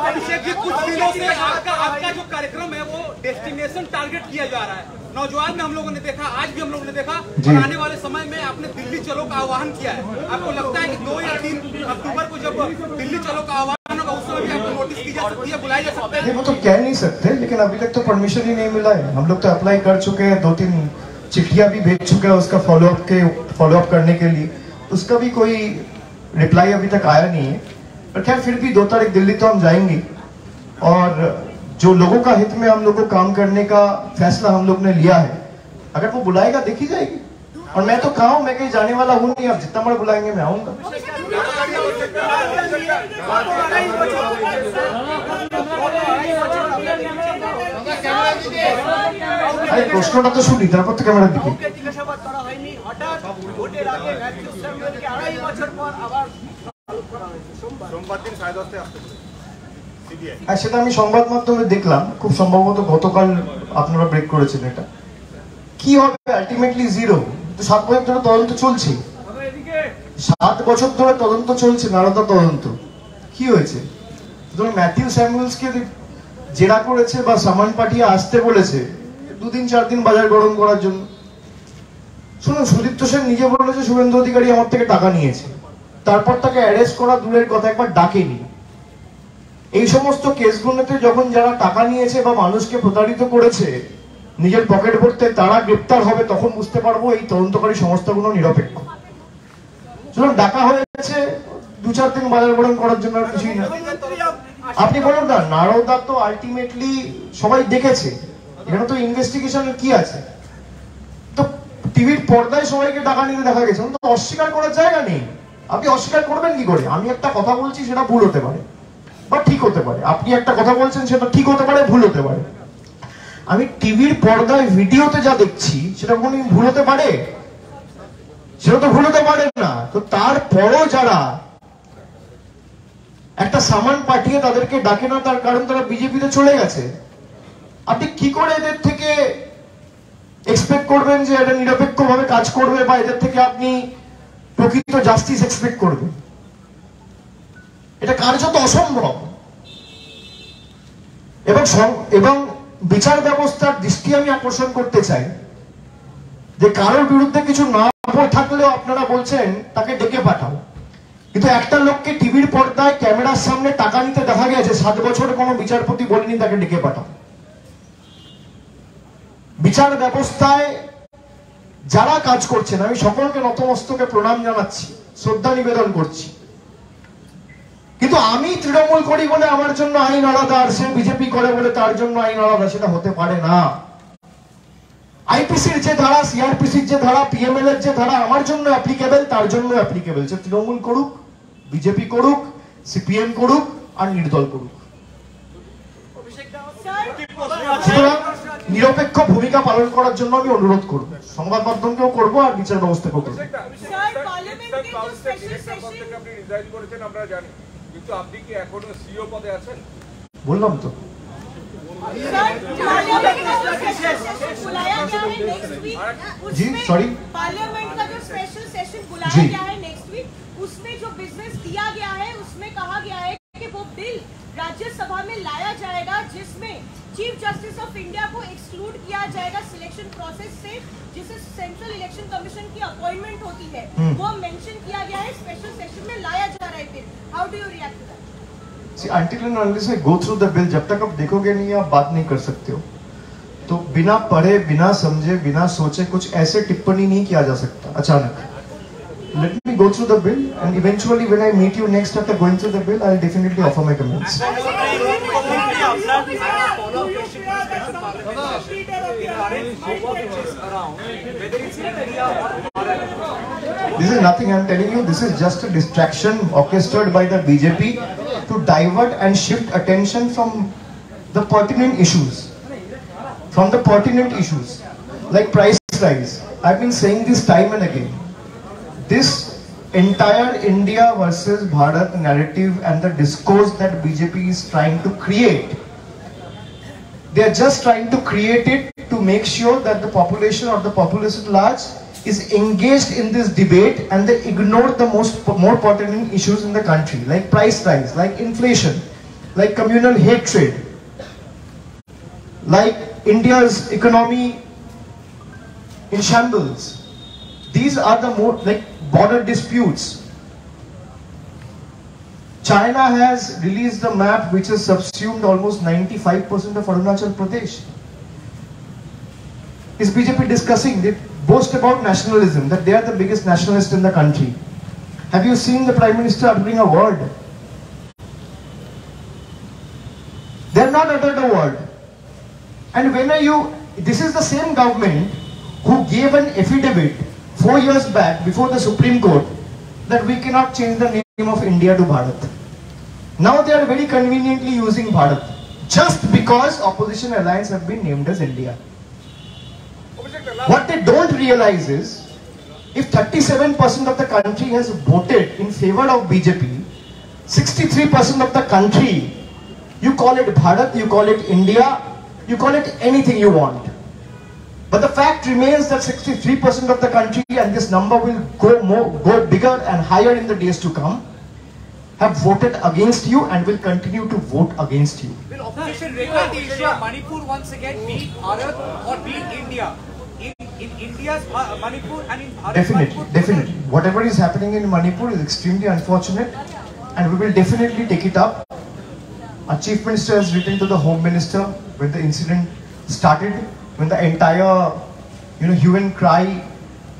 Speaker 6: अभिषेक जी, कुछ दिनों से आपका जो कार्यक्रम है वो डेस्टिनेशन टारगेट किया जा रहा है। नौजवान में हम लोगों ने देखा, आज भी हम लोगों ने देखा, और आने वाले समय में आपने दिल्ली चलो का आह्वान किया है। आपको लगता है कि 2 या 3 अक्टूबर को जब दिल्ली चलो का आह्वान होगा उस समय भी आपको नोटिस की जा सकती है, बुलाया जा सकता है?
Speaker 1: वो तो कह नहीं सकते, लेकिन अभी तक तो परमिशन ही नहीं मिला है। हम लोग तो अप्लाई कर चुके हैं, 2-3 चिट्ठियां भी भेज चुके हैं उसका फॉलोअप करने के लिए। उसका भी कोई रिप्लाई अभी तक आया नहीं है। पर खैर फिर भी 2 तारीख दिल्ली तो हम जाएंगे, और जो लोगों का हित में हम लोग को काम करने का फैसला हम लोग ने लिया है, अगर वो बुलाएगा देखी जाएगी। और मैं तो कहा हूं, मैं कहीं जाने वाला हूं नहीं, आप जितना बड़ा बुलाएंगे मैं आऊंगा। अरे প্রশ্নটা তো শুনি, তারপর তো ক্যামেরার দিকে।
Speaker 5: জিজ্ঞাসাবাদ করা হয়নি, হঠাৎ ভোটের আগে ম্যাথিউ স্যামুয়েলকে 2.5 বছর পর আবার সোমবার দিন 10:30 আসতে পারে সিবিআই।
Speaker 1: আর সেটা আমি সংবাদ মাধ্যমে দেখলাম, খুব সম্ভবত গতকাল আপনারা ব্রেক করেছেন। এটা কি হবে? আলটিমেটলি 0। তো 7 বছর ধরে তদন্ত চলছে, 7 বছর ধরে তদন্ত চলছে, নারদা তদন্ত। কি হয়েছে? সুতরাং ম্যাথিউ স্যামুয়েলসকে জেরা করেছে বা সামান পাঠিয়ে আসতে বলেছে 2-4 দিন বাজার গরম করার জন্য। শুনুন, সুদীপ্ত সেন নিজে বলেছে শুভেন্দু অধিকারী আমার থেকে টাকা নিয়েছে, তারপর তাকে অ্যারেস্ট করা দূরের কথা, একবার ডাকেনি। এই সমস্ত কেসগুলোতে যখন যারা টাকা নিয়েছে বা মানুষকে প্রতারিত করেছে নিজের পকেট ভরতে, তারা গ্রেপ্তার হবে, তখন বুঝতে পারবো এই তদন্তকারী সংস্থাগুলো নিরপেক্ষ। সুতরাং ডাকা হয়েছে 2-4 দিন বাজার গরম করার জন্য, আর কিছুই না। আপনি বলুন না, নারদা তো আলটিমেটলি সবাই দেখেছে, এখানে তো ইনভেস্টিগেশনের কি আছে? তো টিভির পর্দায় সবাইকে টাকা নিতে দেখা গেছে, তো অস্বীকার করার জায়গা নেই। আপনি অস্বীকার করবেন কি করে? আমি একটা কথা বলছি, সেটা ভুল হতে পারে বা ঠিক হতে পারে। আপনি একটা কথা বলছেন, সেটা ঠিক হতে পারে, ভুল হতে পারে। আমি টিভির পর্দায় ভিডিওতে যা দেখছি সেটা কোনদিন ভুল হতে পারে? সেটা তো ভুল হতে পারে না। তো তারপরও যারা একটা সামান পাঠিয়ে তাদেরকে ডাকে না, তার কারণ তারা বিজেপিতে চলে গেছে। আপনি কি করে এদের থেকে এক্সপেক্ট করবেন যে এটা নিরপেক্ষভাবে কাজ করবে, বা এদের থেকে আপনি প্রকৃত জাস্টিস এক্সপেক্ট করবেন? এটা কার্যত অসম্ভব। এবং বিচার ব্যবস্থার দৃষ্টি আমি আকর্ষণ করতে চাই যে কারোর বিরুদ্ধে কিছু না থাকলেও আপনারা বলছেন তাকে ডেকে পাঠাও, কিন্তু একটা লোককে টিভির পর্দায় ক্যামেরার সামনে টাকা নিতে দেখা গেছে, 7 বছরে কোনো বিচারপতি বলেনি তাকে ডেকে পাঠাও। বিচার ব্যবস্থায় যারা কাজ করছেন, আমি সকলকে নতমস্তকে প্রণাম জানাচ্ছি, শ্রদ্ধা নিবেদন করছি। কিন্তু আমি তৃণমূল করি বলে আমার জন্য আইন আলাদা, আর সে বিজেপি করে বলে তার জন্য আইন আলাদা, সেটা হতে পারে না। আইপিসির যে ধারা, সিআরপিসির যে ধারা, পিএমএল এর যে ধারা আমার জন্য অ্যাপ্লিকেবল, তার জন্য অ্যাপ্লিকেবল। সে তৃণমূল করুক, বিজেপি করুক, সিপিএম করুক, আর নির্দল করুক। সুতরাং নিরপেক্ষ ভূমিকা পালন করার জন্য আমি অনুরোধ করব, সংবাদ মাধ্যমকেও করবো, আর বিচার ব্যবস্থাকেও করবো।
Speaker 3: কিন্তু আপনি কি এখনো সিইও পদে আছেন?
Speaker 1: বললাম তো। जी सॉरी,
Speaker 4: पार्लियामेंट का जो स्पेशल सेशन बुलाया गया है नेक्स्ट वीक, उसमें जो बिजनेस दिया गया है उसमें कहा गया है कि इंडिया को एक्सक्लूड किया जाएगा सिलेक्शन प्रोसेस से, जिसे सेंट्रल इलेक्शन कमीशन की अपॉइंटमेंट होती है, वो मेंशन किया गया है, स्पेशल सेशन में लाया जा रहा है। फिर how do you react to that?
Speaker 1: See, until and unless I go through the bill, जब तक आप देखोगे नहीं आप बात नहीं कर सकते हो। तो बिना पढ़े, बिना समझे, बिना सोचे कुछ ऐसे टिप्पणी नहीं किया जा सकता अचानक। Let me go through the bill and eventually when I meet you next after going through the bill, I'll definitely offer my comments. This is nothing, I'm telling you, this is just a distraction orchestrated by the BJP to divert and shift attention from the pertinent issues. From the pertinent issues, like price rise. I've been saying this time and again. This entire India versus Bharat narrative and the discourse that BJP is trying to create, they are just trying to create it to make sure that the population or the populace at large is engaged in this debate and they ignore the more pertinent issues in the country, like price rise, like inflation, like communal hatred, like India's economy in shambles. These are the more like border disputes. China has released a map which has subsumed almost 95% of Arunachal Pradesh. Is BJP discussing? They boast about nationalism, that they are the biggest nationalist in the country. Have you seen the Prime Minister uttering a word? They are not uttered a word. And when are you, this is the same government who gave an affidavit 4 years back before the Supreme Court that we cannot change the name of India to Bharat. Now they are very conveniently using Bharat just because opposition alliance have been named as India. What they don't realize is if 37% of the country has voted in favor of BJP, 63% of the country, you call it Bharat, you call it India, you call it anything you want. But the fact remains that 63% of the country, and this number will go bigger and higher in the days to come, have voted against you and will continue to vote against you.
Speaker 6: Will opposition regard the issue of Manipur once again be Bharat or be India? In India's Manipur and in Bharat?
Speaker 1: Definitely. Whatever is happening in Manipur is extremely unfortunate and we will definitely take it up. Our Chief Minister has written to the Home Minister when the incident started, when the entire hue and cry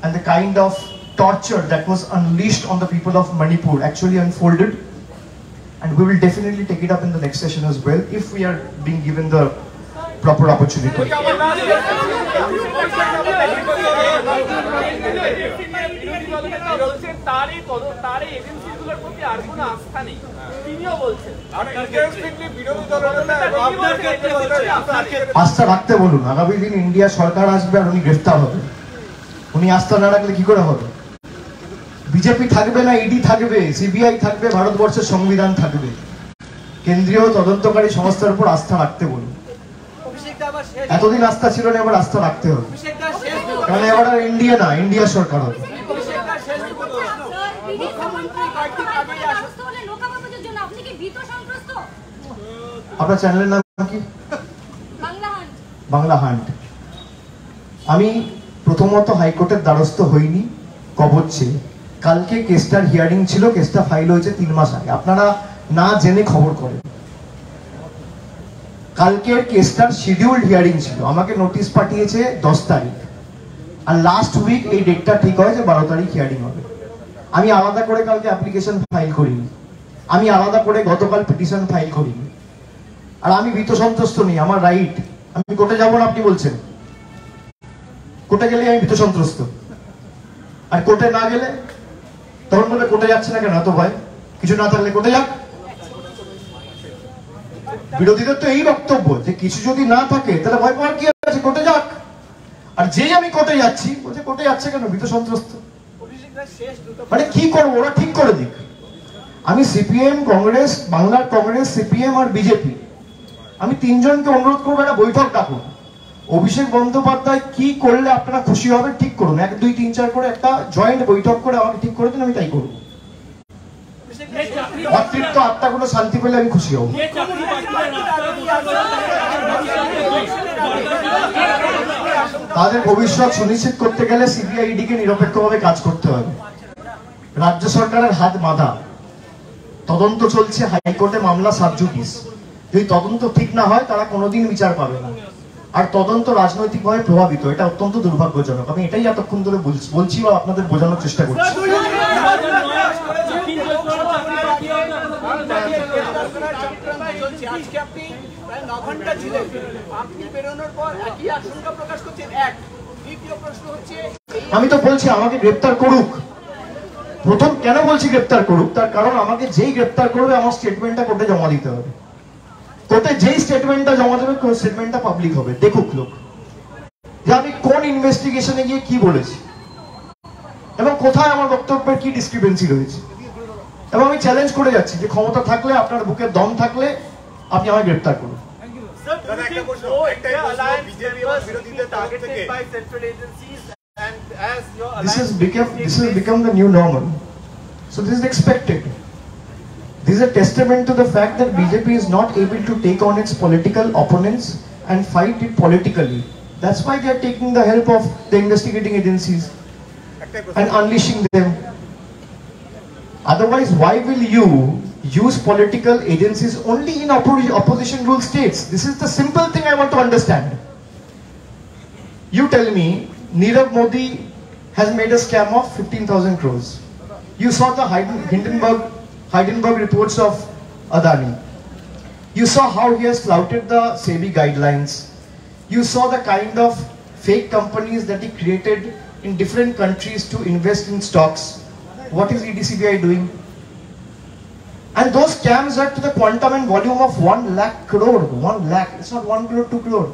Speaker 1: and the kind of torture that was unleashed on the people of Manipur actually unfolded, and we will definitely take it up in the next session as well if we are being given the proper opportunity. আস্থা রাখতে বলুন, আগামী দিন India সরকার আসবে আর উনি গ্রেফতার হবে। উনি আস্থা না রাখলে কি করে হবে? বিজেপি থাকবে না, ইডি থাকবে, সিবিআই থাকবে, ভারতবর্ষের সংবিধান থাকবে। কেন্দ্রীয় তদন্তকারী সংস্থার উপর আস্থা রাখতে বলুন। এতদিন আস্থা ছিল না, এবার আস্থা রাখতে হবে, কারণ এবার আর ইন্ডিয়া না, ইন্ডিয়া সরকার হবে। আপনার চ্যানেলের নাম কি? বাংলা হান্ট। আমি প্রথমত হাইকোর্টের দ্বারস্থ হইনি, কবচ্ছে কালকে কেসটার হিয়ারিং ছিল, কেসটা ফাইল হয়েছে 3 মাস আগে। আপনারা না জেনে খবর করেন। কালকের কেসটার শিডিউলড হিয়ারিং ছিল, আমাকে নোটিশ পাঠিয়েছে 10 তারিখ, আর লাস্ট উইক এই ডেটটা ঠিক হয় যে 12 তারিখ হিয়ারিং হবে। আমি আলাদা করে কালকে অ্যাপ্লিকেশন ফাইল করিনি, আমি আলাদা করে গতকাল পিটিশন ফাইল করিনি। আর আমি ভীত সন্ত্রস্ত নেই, আমার রাইট। আমি কোর্টে যাবো না আপনি বলছেন? কোর্টে গেলে আমি ভীত সন্ত্রস্ত, আর কোর্টে না গেলে তখন বলে কোর্টে যাচ্ছে না কেন? এত ভয় কিছু না থাকলে কোর্টে যাক। বিরোধীদের তো এই বক্তব্য যে কিছু যদি না থাকে তাহলে ভয় পাওয়ার কি আছে, কোর্টে যাক। আর যেই আমি কোর্টে যাচ্ছি বলছে কোর্টে যাচ্ছে কেন, ভীত সন্ত্রস্ত। মানে কি করবো, ওরা ঠিক করে দিক। আমি সিপিএম, কংগ্রেস, বাংলার কংগ্রেস, সিপিএম আর বিজেপি, আমি 3 জনকে অনুরোধ করবো একটা বৈঠক ডাকুন। অভিষেক বন্দ্যোপাধ্যায় কি করলে আপনারা খুশি হবে ঠিক করুন, 1, 2, 3, 4 করে একটা জয়েন্ট বৈঠক করে আমাকে ঠিক করে দিন, আমি তাই করবো। অতৃপ্ত আত্মাগুলো শান্তি পেলে আমি খুশি হব। তাদের ভবিষ্যৎ সুনিশ্চিত করতে গেলে সিবিআইডি কে নিরপেক্ষভাবে কাজ করতে হবে। রাজ্য সরকারের হাত বাঁধা, তদন্ত চলছে, হাইকোর্টে মামলা সাবজুডিস। যদি তদন্ত ঠিক না হয় তারা কোনোদিন বিচার পাবে না। আর তদন্ত রাজনৈতিকভাবে প্রভাবিত, এটা অত্যন্ত দুর্ভাগ্যজনক। আমি এটাই এতক্ষণ ধরে বলছি বা আপনাদের বোঝানোর চেষ্টা করছি।
Speaker 5: আজকে আপনি প্রায় 9 ঘন্টা ছিলেন, আপনি বেরোনোর পর একই আশঙ্কা প্রকাশ করছেন। এক, দ্বিতীয় প্রশ্ন হচ্ছে,
Speaker 1: আমি তো বলছি আমাকে গ্রেপ্তার করুক। প্রথম কেন বলছি গ্রেপ্তার করুক, তার কারণ আমাকে যেই গ্রেপ্তার করবে আমার স্টেটমেন্টটা কোর্টে জমা দিতে হবে। কোর্টে যেই স্টেটমেন্টটা জমা দেবে স্টেটমেন্টটা পাবলিক হবে, দেখুক লোক যে আমি কোন ইনভেস্টিগেশনে গিয়ে কি বলেছি এবং কোথায় আমার বক্তব্যের কি ডিসক্রিপেন্সি রয়েছে। এবং আমি চ্যালেঞ্জ করে যাচ্ছি যে ক্ষমতা থাকলে, আপনার বুকে দম থাকলে আপনি আমায় গ্রেপ্তার করুন। This has become the new normal. So this is expected. This is a testament to the fact that BJP is not able to take on its political opponents and fight it politically. That's why they are taking the help of the investigating agencies and unleashing them. Otherwise, why will you use political agencies only in opposition rule states? This is the simple thing I want to understand. You tell me, Nirav Modi has made a scam of 15,000 crores. You saw the Hindenburg reports of Adani. You saw how he has flouted the SEBI guidelines. You saw the kind of fake companies that he created in different countries to invest in stocks. What is EDCBI doing? And those scams are to the quantum and volume of 1 lakh crore. 1 lakh. It's not 1 crore, 2 crore.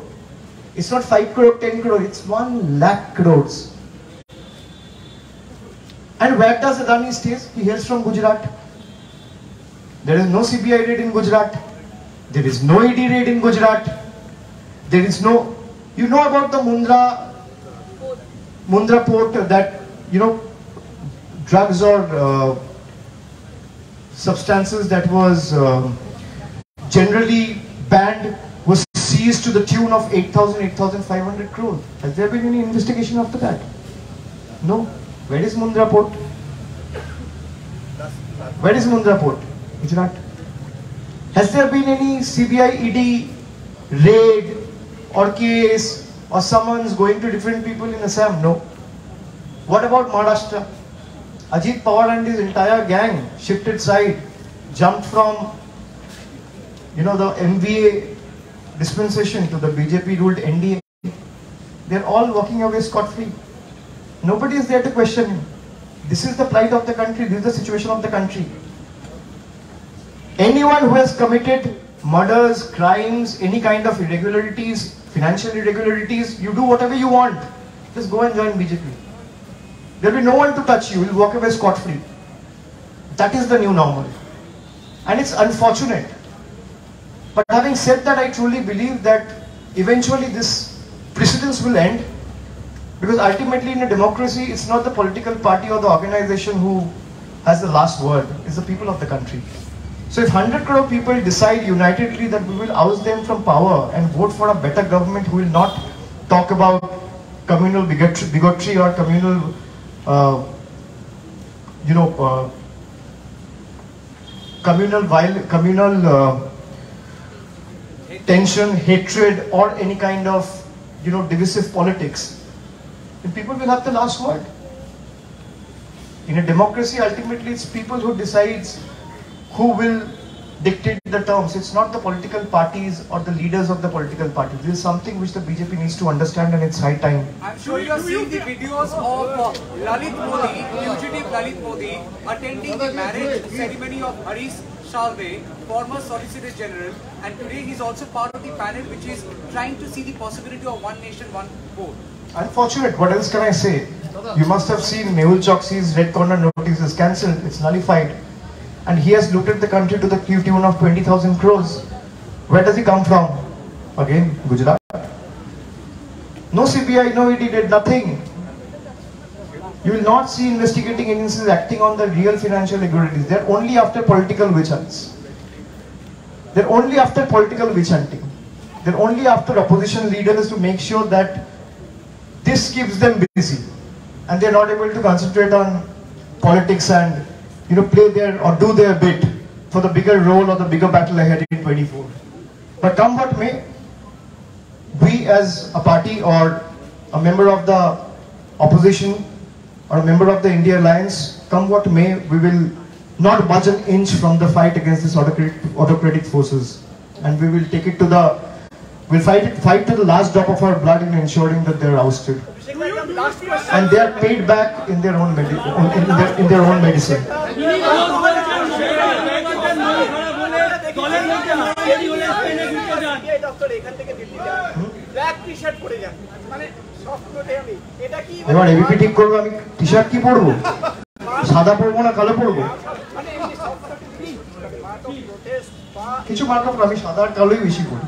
Speaker 1: It's not 5 crore, 10 crore. It's 1 lakh crores. And where does Adani stays? He hails from Gujarat. There is no CBI raid in Gujarat. There is no ED raid in Gujarat. There is no, you know about the Mundra port that, you know, drugs or substances that was generally banned was seized to the tune of 8,500 crores. Has there been any investigation after that? No. Where is Mundra port? Where is Mundra port? Gujarat. Has there been any CBI ED raid or case or summons going to different people in Assam? No. What about Maharashtra? Ajit Pawar and his entire gang shifted side, jumped from, you know, the MVA dispensation to the BJP ruled NDA. They're all walking away scot-free. Nobody is there to question him. This is the plight of the country. This is the situation of the country. Anyone who has committed murders, crimes, any kind of irregularities, financial irregularities, you do whatever you want. Just go and join BJP. There will be no one to touch you. You will walk away scot-free. That is the new normal. And it's unfortunate. But having said that, I truly believe that eventually this precedence will end. Because ultimately in a democracy, it's not the political party or the organization who has the last word. It's the people of the country. So if 100 crore people decide unitedly that we will oust them from power and vote for a better government who will not talk about communal bigotry or communal, communal tension, hatred, or any kind of, divisive politics, then people will have the last word. In a democracy, ultimately, it's people who decides who will dictate the terms. It's not the political parties or the leaders of the political parties. This is something which the BJP needs to understand, and it's high time.
Speaker 6: I'm sure you have seen the videos of Lalit Modi, fugitive Lalit Modi, attending the marriage ceremony of Harish Salve, former Solicitor General, and today he's also part of the panel which is trying to see the possibility of one nation, one vote.
Speaker 1: Unfortunate, what else can I say? You must have seen Mehul Choksi's red corner notice is cancelled, it's nullified. And he has looted the country to the tune of 20,000 crores. Where does he come from? Again, Gujarat. No CBI, no ED did nothing. You will not see investigating agencies acting on the real financial irregularities. They're only after political witch hunts. They're only after political witch hunting. then only after opposition leaders to make sure that this keeps them busy and they're not able to concentrate on politics and play their or do their bit for the bigger role or the bigger battle ahead in 24. But come what may, we as a party or a member of the opposition or a member of the India Alliance, come what may, we will not budge an inch from the fight against these autocratic forces, and we will take it to the, we'll fight to the last drop of our blood in ensuring that they're ousted and they are paid back in their own medicine. এবার ABP ঠিক করবো আমি T shirt কি পরবো, সাদা পরবো না কালো পরবো, কিছু মার্ক আপ আমি সাদা আর কালোই বেশি পরি,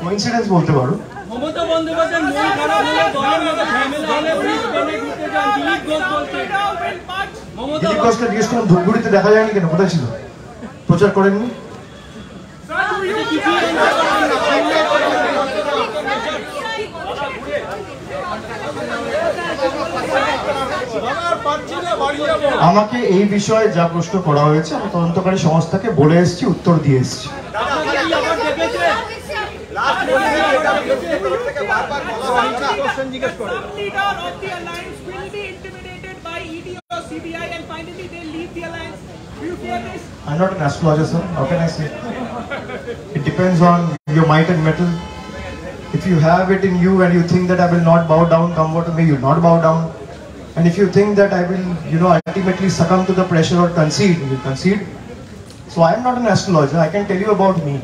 Speaker 1: কোইন্সিডেন্স বলতে পারো।
Speaker 7: মমতা বন্দ্যোপাধ্যায় মন খারাপ হলে দলের মধ্যে ঝামেলা হলে উনি স্পেনে ঘুরতে যান। দিলীপ ঘোষ বলছেন,
Speaker 1: দিলীপ ঘোষকে জিজ্ঞেস করুন ধূপগুড়িতে দেখা যায়নি কেন, কোথায় ছিল, প্রচার করেননি? আমাকে এই বিষয়ে যা প্রশ্ন করা হয়েছে আমি তদন্তকারী সংস্থাকে বলে এসেছি, উত্তর দিয়ে এসেছি। I'm not an astrologer, sir. How can I say? It depends on your might and metal. If you have it in you and you think that I will not bow down, come what may, you not bow down. And if you think that I will, ultimately succumb to the pressure or concede, you will concede. So I am not an astrologer. I can tell you about me.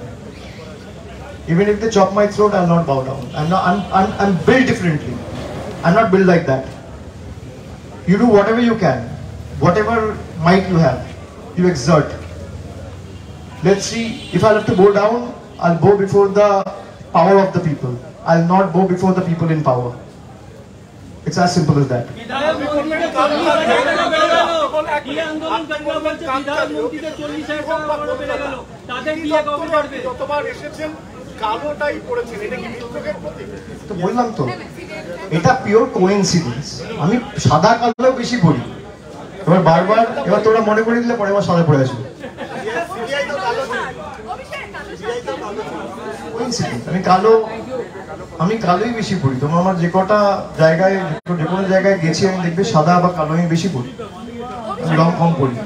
Speaker 1: Even if they chop my throat, I will not bow down. I'm built differently. I'm not built like that. You do whatever you can, whatever might you have, you exert. Let's see, if I have to bow down, I'll bow before the power of the people. I'll not bow before the people in power. It's as simple as that. তো বললাম তো, এটা pure coincidence. আমি সাদা কালো বেশি পড়ি, এবার তোরা মনে করে দিলে পরে আবার সাদা পড়ে আসবে। আমি কালোই বেশি পড়ি। তোমার আমার যে কটা জায়গায়, যে কোনো জায়গায় গেছি আমি দেখবে সাদা বা কালো আমি বেশি পড়ি, রং কম পড়ি।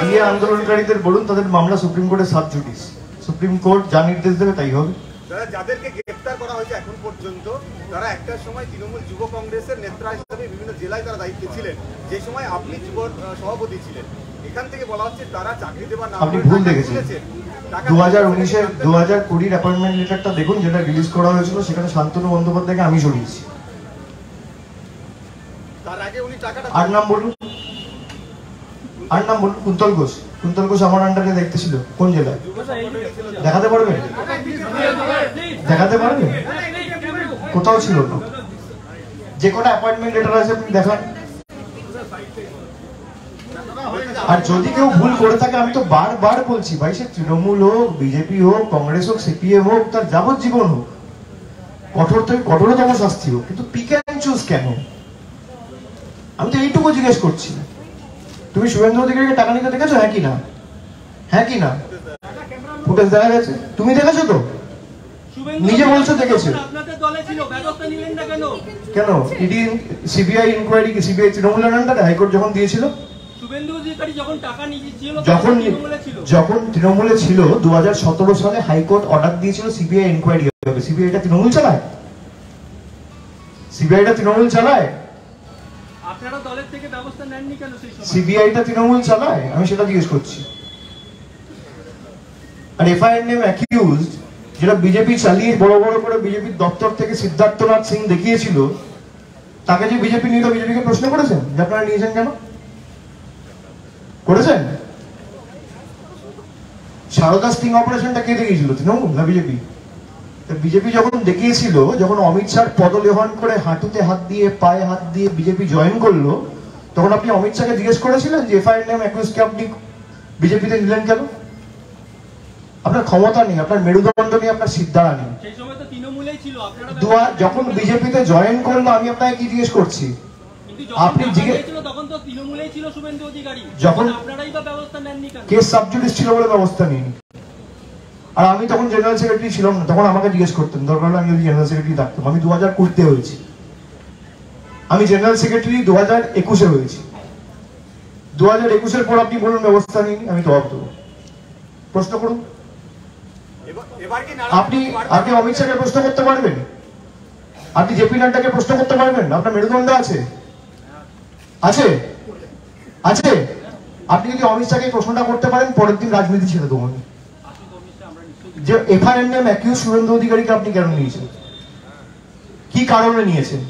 Speaker 1: ডিএ আন্দোলনকারীদের বলুন, তাদের মামলা সুপ্রিম কোর্টে সাব জুডিস, সুপ্রিম কোর্ট যা নির্দেশ দেবে তাই হবে।
Speaker 2: যাদেরকে গ্রেফতার করা হয়েছে এখন পর্যন্ত, তারা একটা সময় তৃণমূল যুব কংগ্রেসের নেতা হিসেবে বিভিন্ন জেলায় তারা দায়িত্বে ছিলেন, যে সময় আপনি যুব সভাপতি ছিলেন। এখান থেকে বলা হচ্ছে তারা চাকরি দেওয়ার নাম,
Speaker 1: আপনি ভুল দেখেছেন। 2019-2020 অ্যাপয়েন্টমেন্ট লেটারটা দেখুন, যেটা রিলিজ করা হয়েছিল, সেখানে শান্তনু বন্দ্যোপাধ্যায়কে আমি সরিয়েছি।
Speaker 2: তার আগে উনি টাকাটা,
Speaker 1: আর নাম বলুন, কুন্তল ঘোষ আমার আন্ডারে দেখতে ছিল কোন জেলায়? দেখাতে পারবেন? কোথাও ছিল না। যে কটা অ্যাপয়েন্টমেন্ট লেটার আছে আপনি দেখান। আর যদি কেউ ভুল করে থাকে, আমি তো বারবার বলছি ভাই, সে তৃণমূল হোক, বিজেপি হোক, কংগ্রেস হোক, সিপিএম হোক, তার যাবজ্জীবন হোক, কঠোরতম শাস্তি হোক, কিন্তু পিক অ্যান্ড চুজ কেন? আমি তো এইটুকু জিজ্ঞেস করছি। তুমি শুভেন্দু অধিকারীকে টাকা নিতে দেখেছো? হ্যাঁ কি না? ফুটেজ দেখা গেছে, তুমি দেখেছো তো? নিজে বলছো দেখেছো। কেন ইডি সিবিআই ইনকোয়ারি, সিবিআই তৃণমূলের আন্ডারে হাইকোর্ট যখন দিয়েছিল, যখন তৃণমূলে ছিল 2017 সালে হাইকোর্ট অর্ডার দিয়েছিল সিবিআই ইনকোয়ারি হবে। সিবিআইটা তৃণমূল চালায়?
Speaker 7: আপনারা দলের থেকে ব্যবস্থা নেননি কেন সেই সময়?
Speaker 1: সিবিআইটা তৃণমূল চালায়? আমি সেটা জিজ্ঞেস করছি। আর এফআইআর নেম অ্যাকিউজড, যেটা বিজেপি চালিয়ে বড় করে বিজেপির দপ্তর থেকে সিদ্ধার্থনাথ সিং দেখিয়েছিল, তাকে যে বিজেপি নিল, বিজেপিকে প্রশ্ন করেছেন যে আপনারা নিয়েছেন কেন? করেছেন? সারদা স্টিং অপারেশনটা কে দেখিয়েছিল, তৃণমূল না বিজেপি? বিজেপি যখন দেখিয়েছিল, যখন অমিত শাহ পদলেহন করে হাঁটুতে হাত দিয়ে পায়ে হাত দিয়ে বিজেপি জয়েন করলো, তখন আপনি অমিত শাহকে জিজ্ঞেস করেছিলেন যে এফআইআর নেম অ্যাকিউজকে আপনি বিজেপিতে নিলেন কেন? আপনার ক্ষমতা নেই, আপনার মেরুদণ্ড নেই, আপনার সিদ্ধারা নেই।
Speaker 7: সেই সময় তো তৃণমূলেই ছিল আপনারা।
Speaker 1: যখন বিজেপিতে জয়েন করলো আমি আপনাকে কি জিজ্ঞেস করছি? আপনি
Speaker 7: তখন তো তৃণমূলেই ছিল শুভেন্দু অধিকারী,
Speaker 1: যখন
Speaker 7: আপনারাই বা ব্যবস্থা নেননি কেন?
Speaker 1: কেস সাবজুডিস ছিল বলে ব্যবস্থা নেই। আর আমি তখন জেনারেল সেক্রেটারি ছিলাম না, তখন আমাকে জিজ্ঞেস করতেন, দরকার হলে আমি যদি জেনারেল সেক্রেটারি থাকতাম। আমি 2020-তে হয়েছি, আমি জেনারেল সেক্রেটারি 2021-এ হয়েছি। 2021-এর পর আপনি বলুন ব্যবস্থা নেই, আমি জবাব দেবো। প্রশ্ন করুন। আপনি অমিত শাহকে প্রশ্ন করতে পারবেন? আপনি জেপি নাড্ডাকে প্রশ্ন করতে পারবেন? আপনার মেরুদণ্ড আছে? আছে? আছে? আপনি যদি অমিত শাহকে প্রশ্নটা করতে পারেন, পরের দিন রাজনীতি ছেড়ে দেবো। যে এফআইআর নেম অ্যাকিউজ শুভেন্দু অধিকারীকে আপনি কেন নিয়েছেন? কি কারণে নিয়েছেন?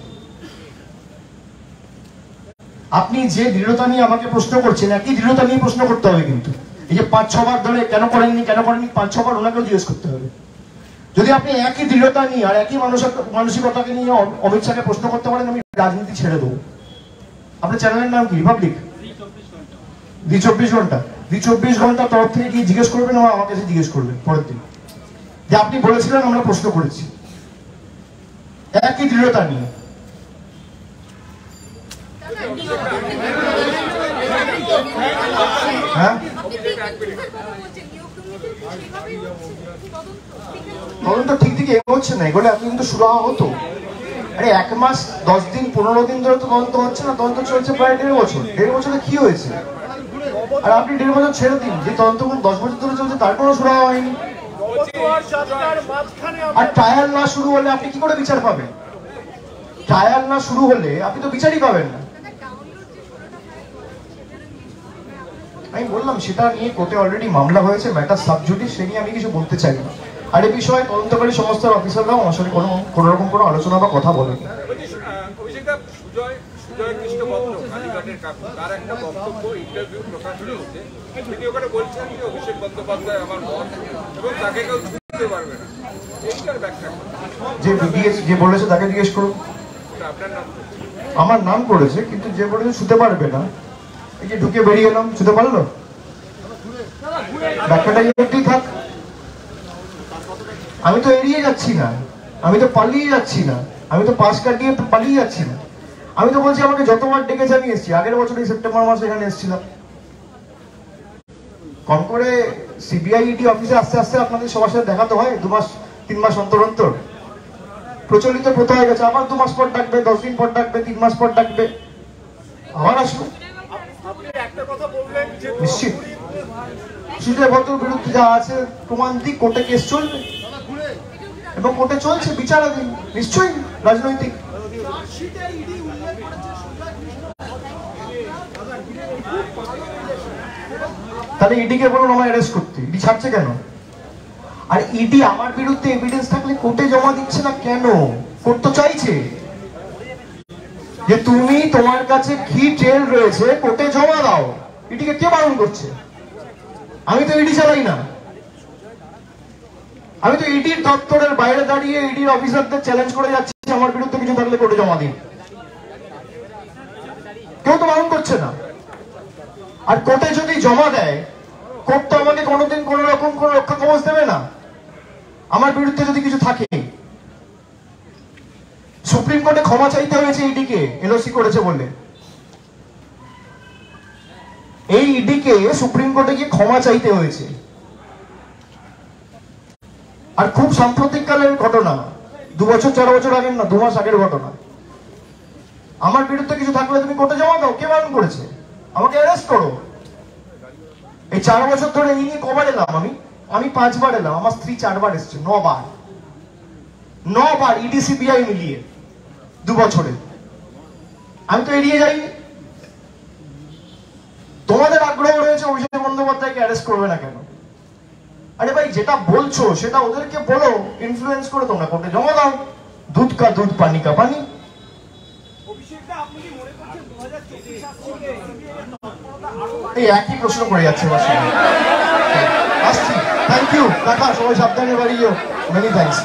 Speaker 1: আপনি যে দৃঢ়তা নিয়ে আমাকে প্রশ্ন করছেন, একই দৃঢ়তা নিয়ে প্রশ্ন করতে হবে। কিন্তু এই যে 5-6 বার ধরে কেন করেননি 5-6 বার ওনাকেও জিজ্ঞেস করতে হবে। যদি আপনি একই দৃঢ়তা নিয়ে আর একই মানসিকতাকে নিয়ে অমিত শাহকে প্রশ্ন করতে পারেন, আমি রাজনীতি ছেড়ে দেবো। আপনার চ্যানেলের নাম কি? রিপাবলিক? দি 24 ঘন্টা। দি 24 ঘন্টার তরফ থেকে কি জিজ্ঞেস করবেন? আমার কাছে জিজ্ঞেস করবেন পরের দিন যে আপনি বলেছিলেন আমরা প্রশ্ন করেছি, একই দৃঢ়তা নিয়ে। হ্যাঁ, তদন্ত ঠিক থেকে এগোচ্ছে না, এগুলো আপনি কিন্তু শুরু হতো। আরে 1 মাস 10 দিন 15 দিন ধরে তো তদন্ত হচ্ছে না, তদন্ত চলছে প্রায় 1.5 বছর। 1.5 বছরে কি হয়েছে? আর আপনি 1.5 বছর ছেড়ে দিন, যে তদন্ত 10 বছর ধরে চলছে তার কোনো শুরু হয়নি। আর ট্রায়াল না শুরু হলে আপনি কি করে বিচার পাবেন? ট্রায়াল না শুরু হলে আপনি তো বিচারই পাবেন না। আমি বললাম সেটা নিয়ে কোর্টে অলরেডি মামলা হয়েছে, ম্যাটার সাবজুডিস, সে নিয়ে আমি কিছু বলতে চাই না। আর এই বিষয়ে তদন্তকারী সংস্থার অফিসাররাও আমার সাথে কোনো রকম কোনো আলোচনা বা কথা বলেনি।
Speaker 8: সুজয় কৃষ্ণ বন্দ্র কালীঘাটের কাকু, তার একটা বক্তব্য ইন্টারভিউ প্রকাশনে হচ্ছে, তিনি ওখানে বলছেন যে অভিষেক বন্দ্যোপাধ্যায় আমার বস এবং তাকে কেউ ছুটতে পারবে না। এইটার ব্যাখ্যা
Speaker 1: যে বলেছে তাকে জিজ্ঞেস করুন।
Speaker 8: আপনার নাম?
Speaker 1: আমার নাম করেছে, কিন্তু যে বলেছে ছুতে পারবে না, এই যে ঢুকে বেরিয়ে এলাম, ছুতে পারলো? ব্যাখ্যাটা একটুই থাক। আমি তো এড়িয়ে যাচ্ছি না, আমি তো পালিয়ে যাচ্ছি না, আমি তো পাশ কাটিয়ে পালিয়ে যাচ্ছি না। আমি তো বলছি আমাকে যতবার ডেকেছে আমি এসেছি। আগের বছর এই সেপ্টেম্বর মাসে এখানে এসেছিলাম। কম করে সিবিআই ইডি অফিসে আস্তে আস্তে আপনাদের সবার সাথে দেখাতে হয় 2 মাস 3 মাস অন্তর অন্তর। প্রচলিত প্রথা হয়ে গেছে, আবার 2 মাস পর ডাকবে, 10 দিন পর ডাকবে, 3 মাস পর ডাকবে, আবার আসবে। নিশ্চিত সুজয় ভদ্রের বিরুদ্ধে যা আছে প্রমাণ দিক, কোর্টে কেস চলবে এবং কোর্টে চলছে, বিচারাধীন, নিশ্চয়ই রাজনৈতিক। তাহলে ইডিকে বলুন আমায় অ্যারেস্ট করতে, ইডি ছাড়ছে কেন? আর ইডি আমার বিরুদ্ধে এভিডেন্স থাকলে কোর্টে জমা দিচ্ছে না কেন? কোর্ট তো চাইছে যে তুমি, তোমার কাছে কি ট্রেল রয়েছে কোর্টে জমা দাও। ইডিকে কে বারণ করছে? আমি তো ইডি চালাই না, আমি তো ইডির দপ্তরের বাইরে দাঁড়িয়ে ইডির অফিসারদের চ্যালেঞ্জ করে যাচ্ছি আমার বিরুদ্ধে কিছু থাকলে কোর্টে জমা দিন। কেউ তো বারণ করছে না। আর কোর্টে যদি জমা দেয়, কোর্ট তো আমাকে কোনোদিন কোন রকম কোন রক্ষা কবচ দেবে না আমার বিরুদ্ধে যদি কিছু থাকে। সুপ্রিম কোর্টে ক্ষমা চাইতে হয়েছে ইডিকে, এলওসি করেছে বলে। এই ইডিকে সুপ্রিম কোর্টে গিয়ে ক্ষমা চাইতে হয়েছে। আর খুব সাম্প্রতিক কালের ঘটনা, 2 বছর 4 বছর আগের না, 2 মাস আগের ঘটনা। আমার বিরুদ্ধে কিছু থাকলে তুমি কোর্টে জমা দাও, কে বারণ করেছে? আমাকে অ্যারেস্ট করো। এই 4 বছর ধরে এই নিয়ে কবার এলাম? আমি 5 বার এলাম, আমার স্ত্রী 4 বার এসছে, 9 বার ইডি সিবিআই মিলিয়ে 2 বছরে। আমি তো এড়িয়ে যাইনি। তোমাদের আগ্রহ রয়েছে অভিষেক বন্দ্যোপাধ্যায়কে অ্যারেস্ট করবে না কেন? আরে ভাই, যেটা বলছো সেটা ওদেরকে বলো, ইনফ্লুয়েন্স করে তোমরা কোর্টে জমা দাও। দুধ কা দুধ, পানি কা পানি। এই একই প্রশ্ন করে যাচ্ছে। আসছি, থ্যাংক ইউ, দেখা, সবাই সাবধানে বাড়ি যাও। Many thanks.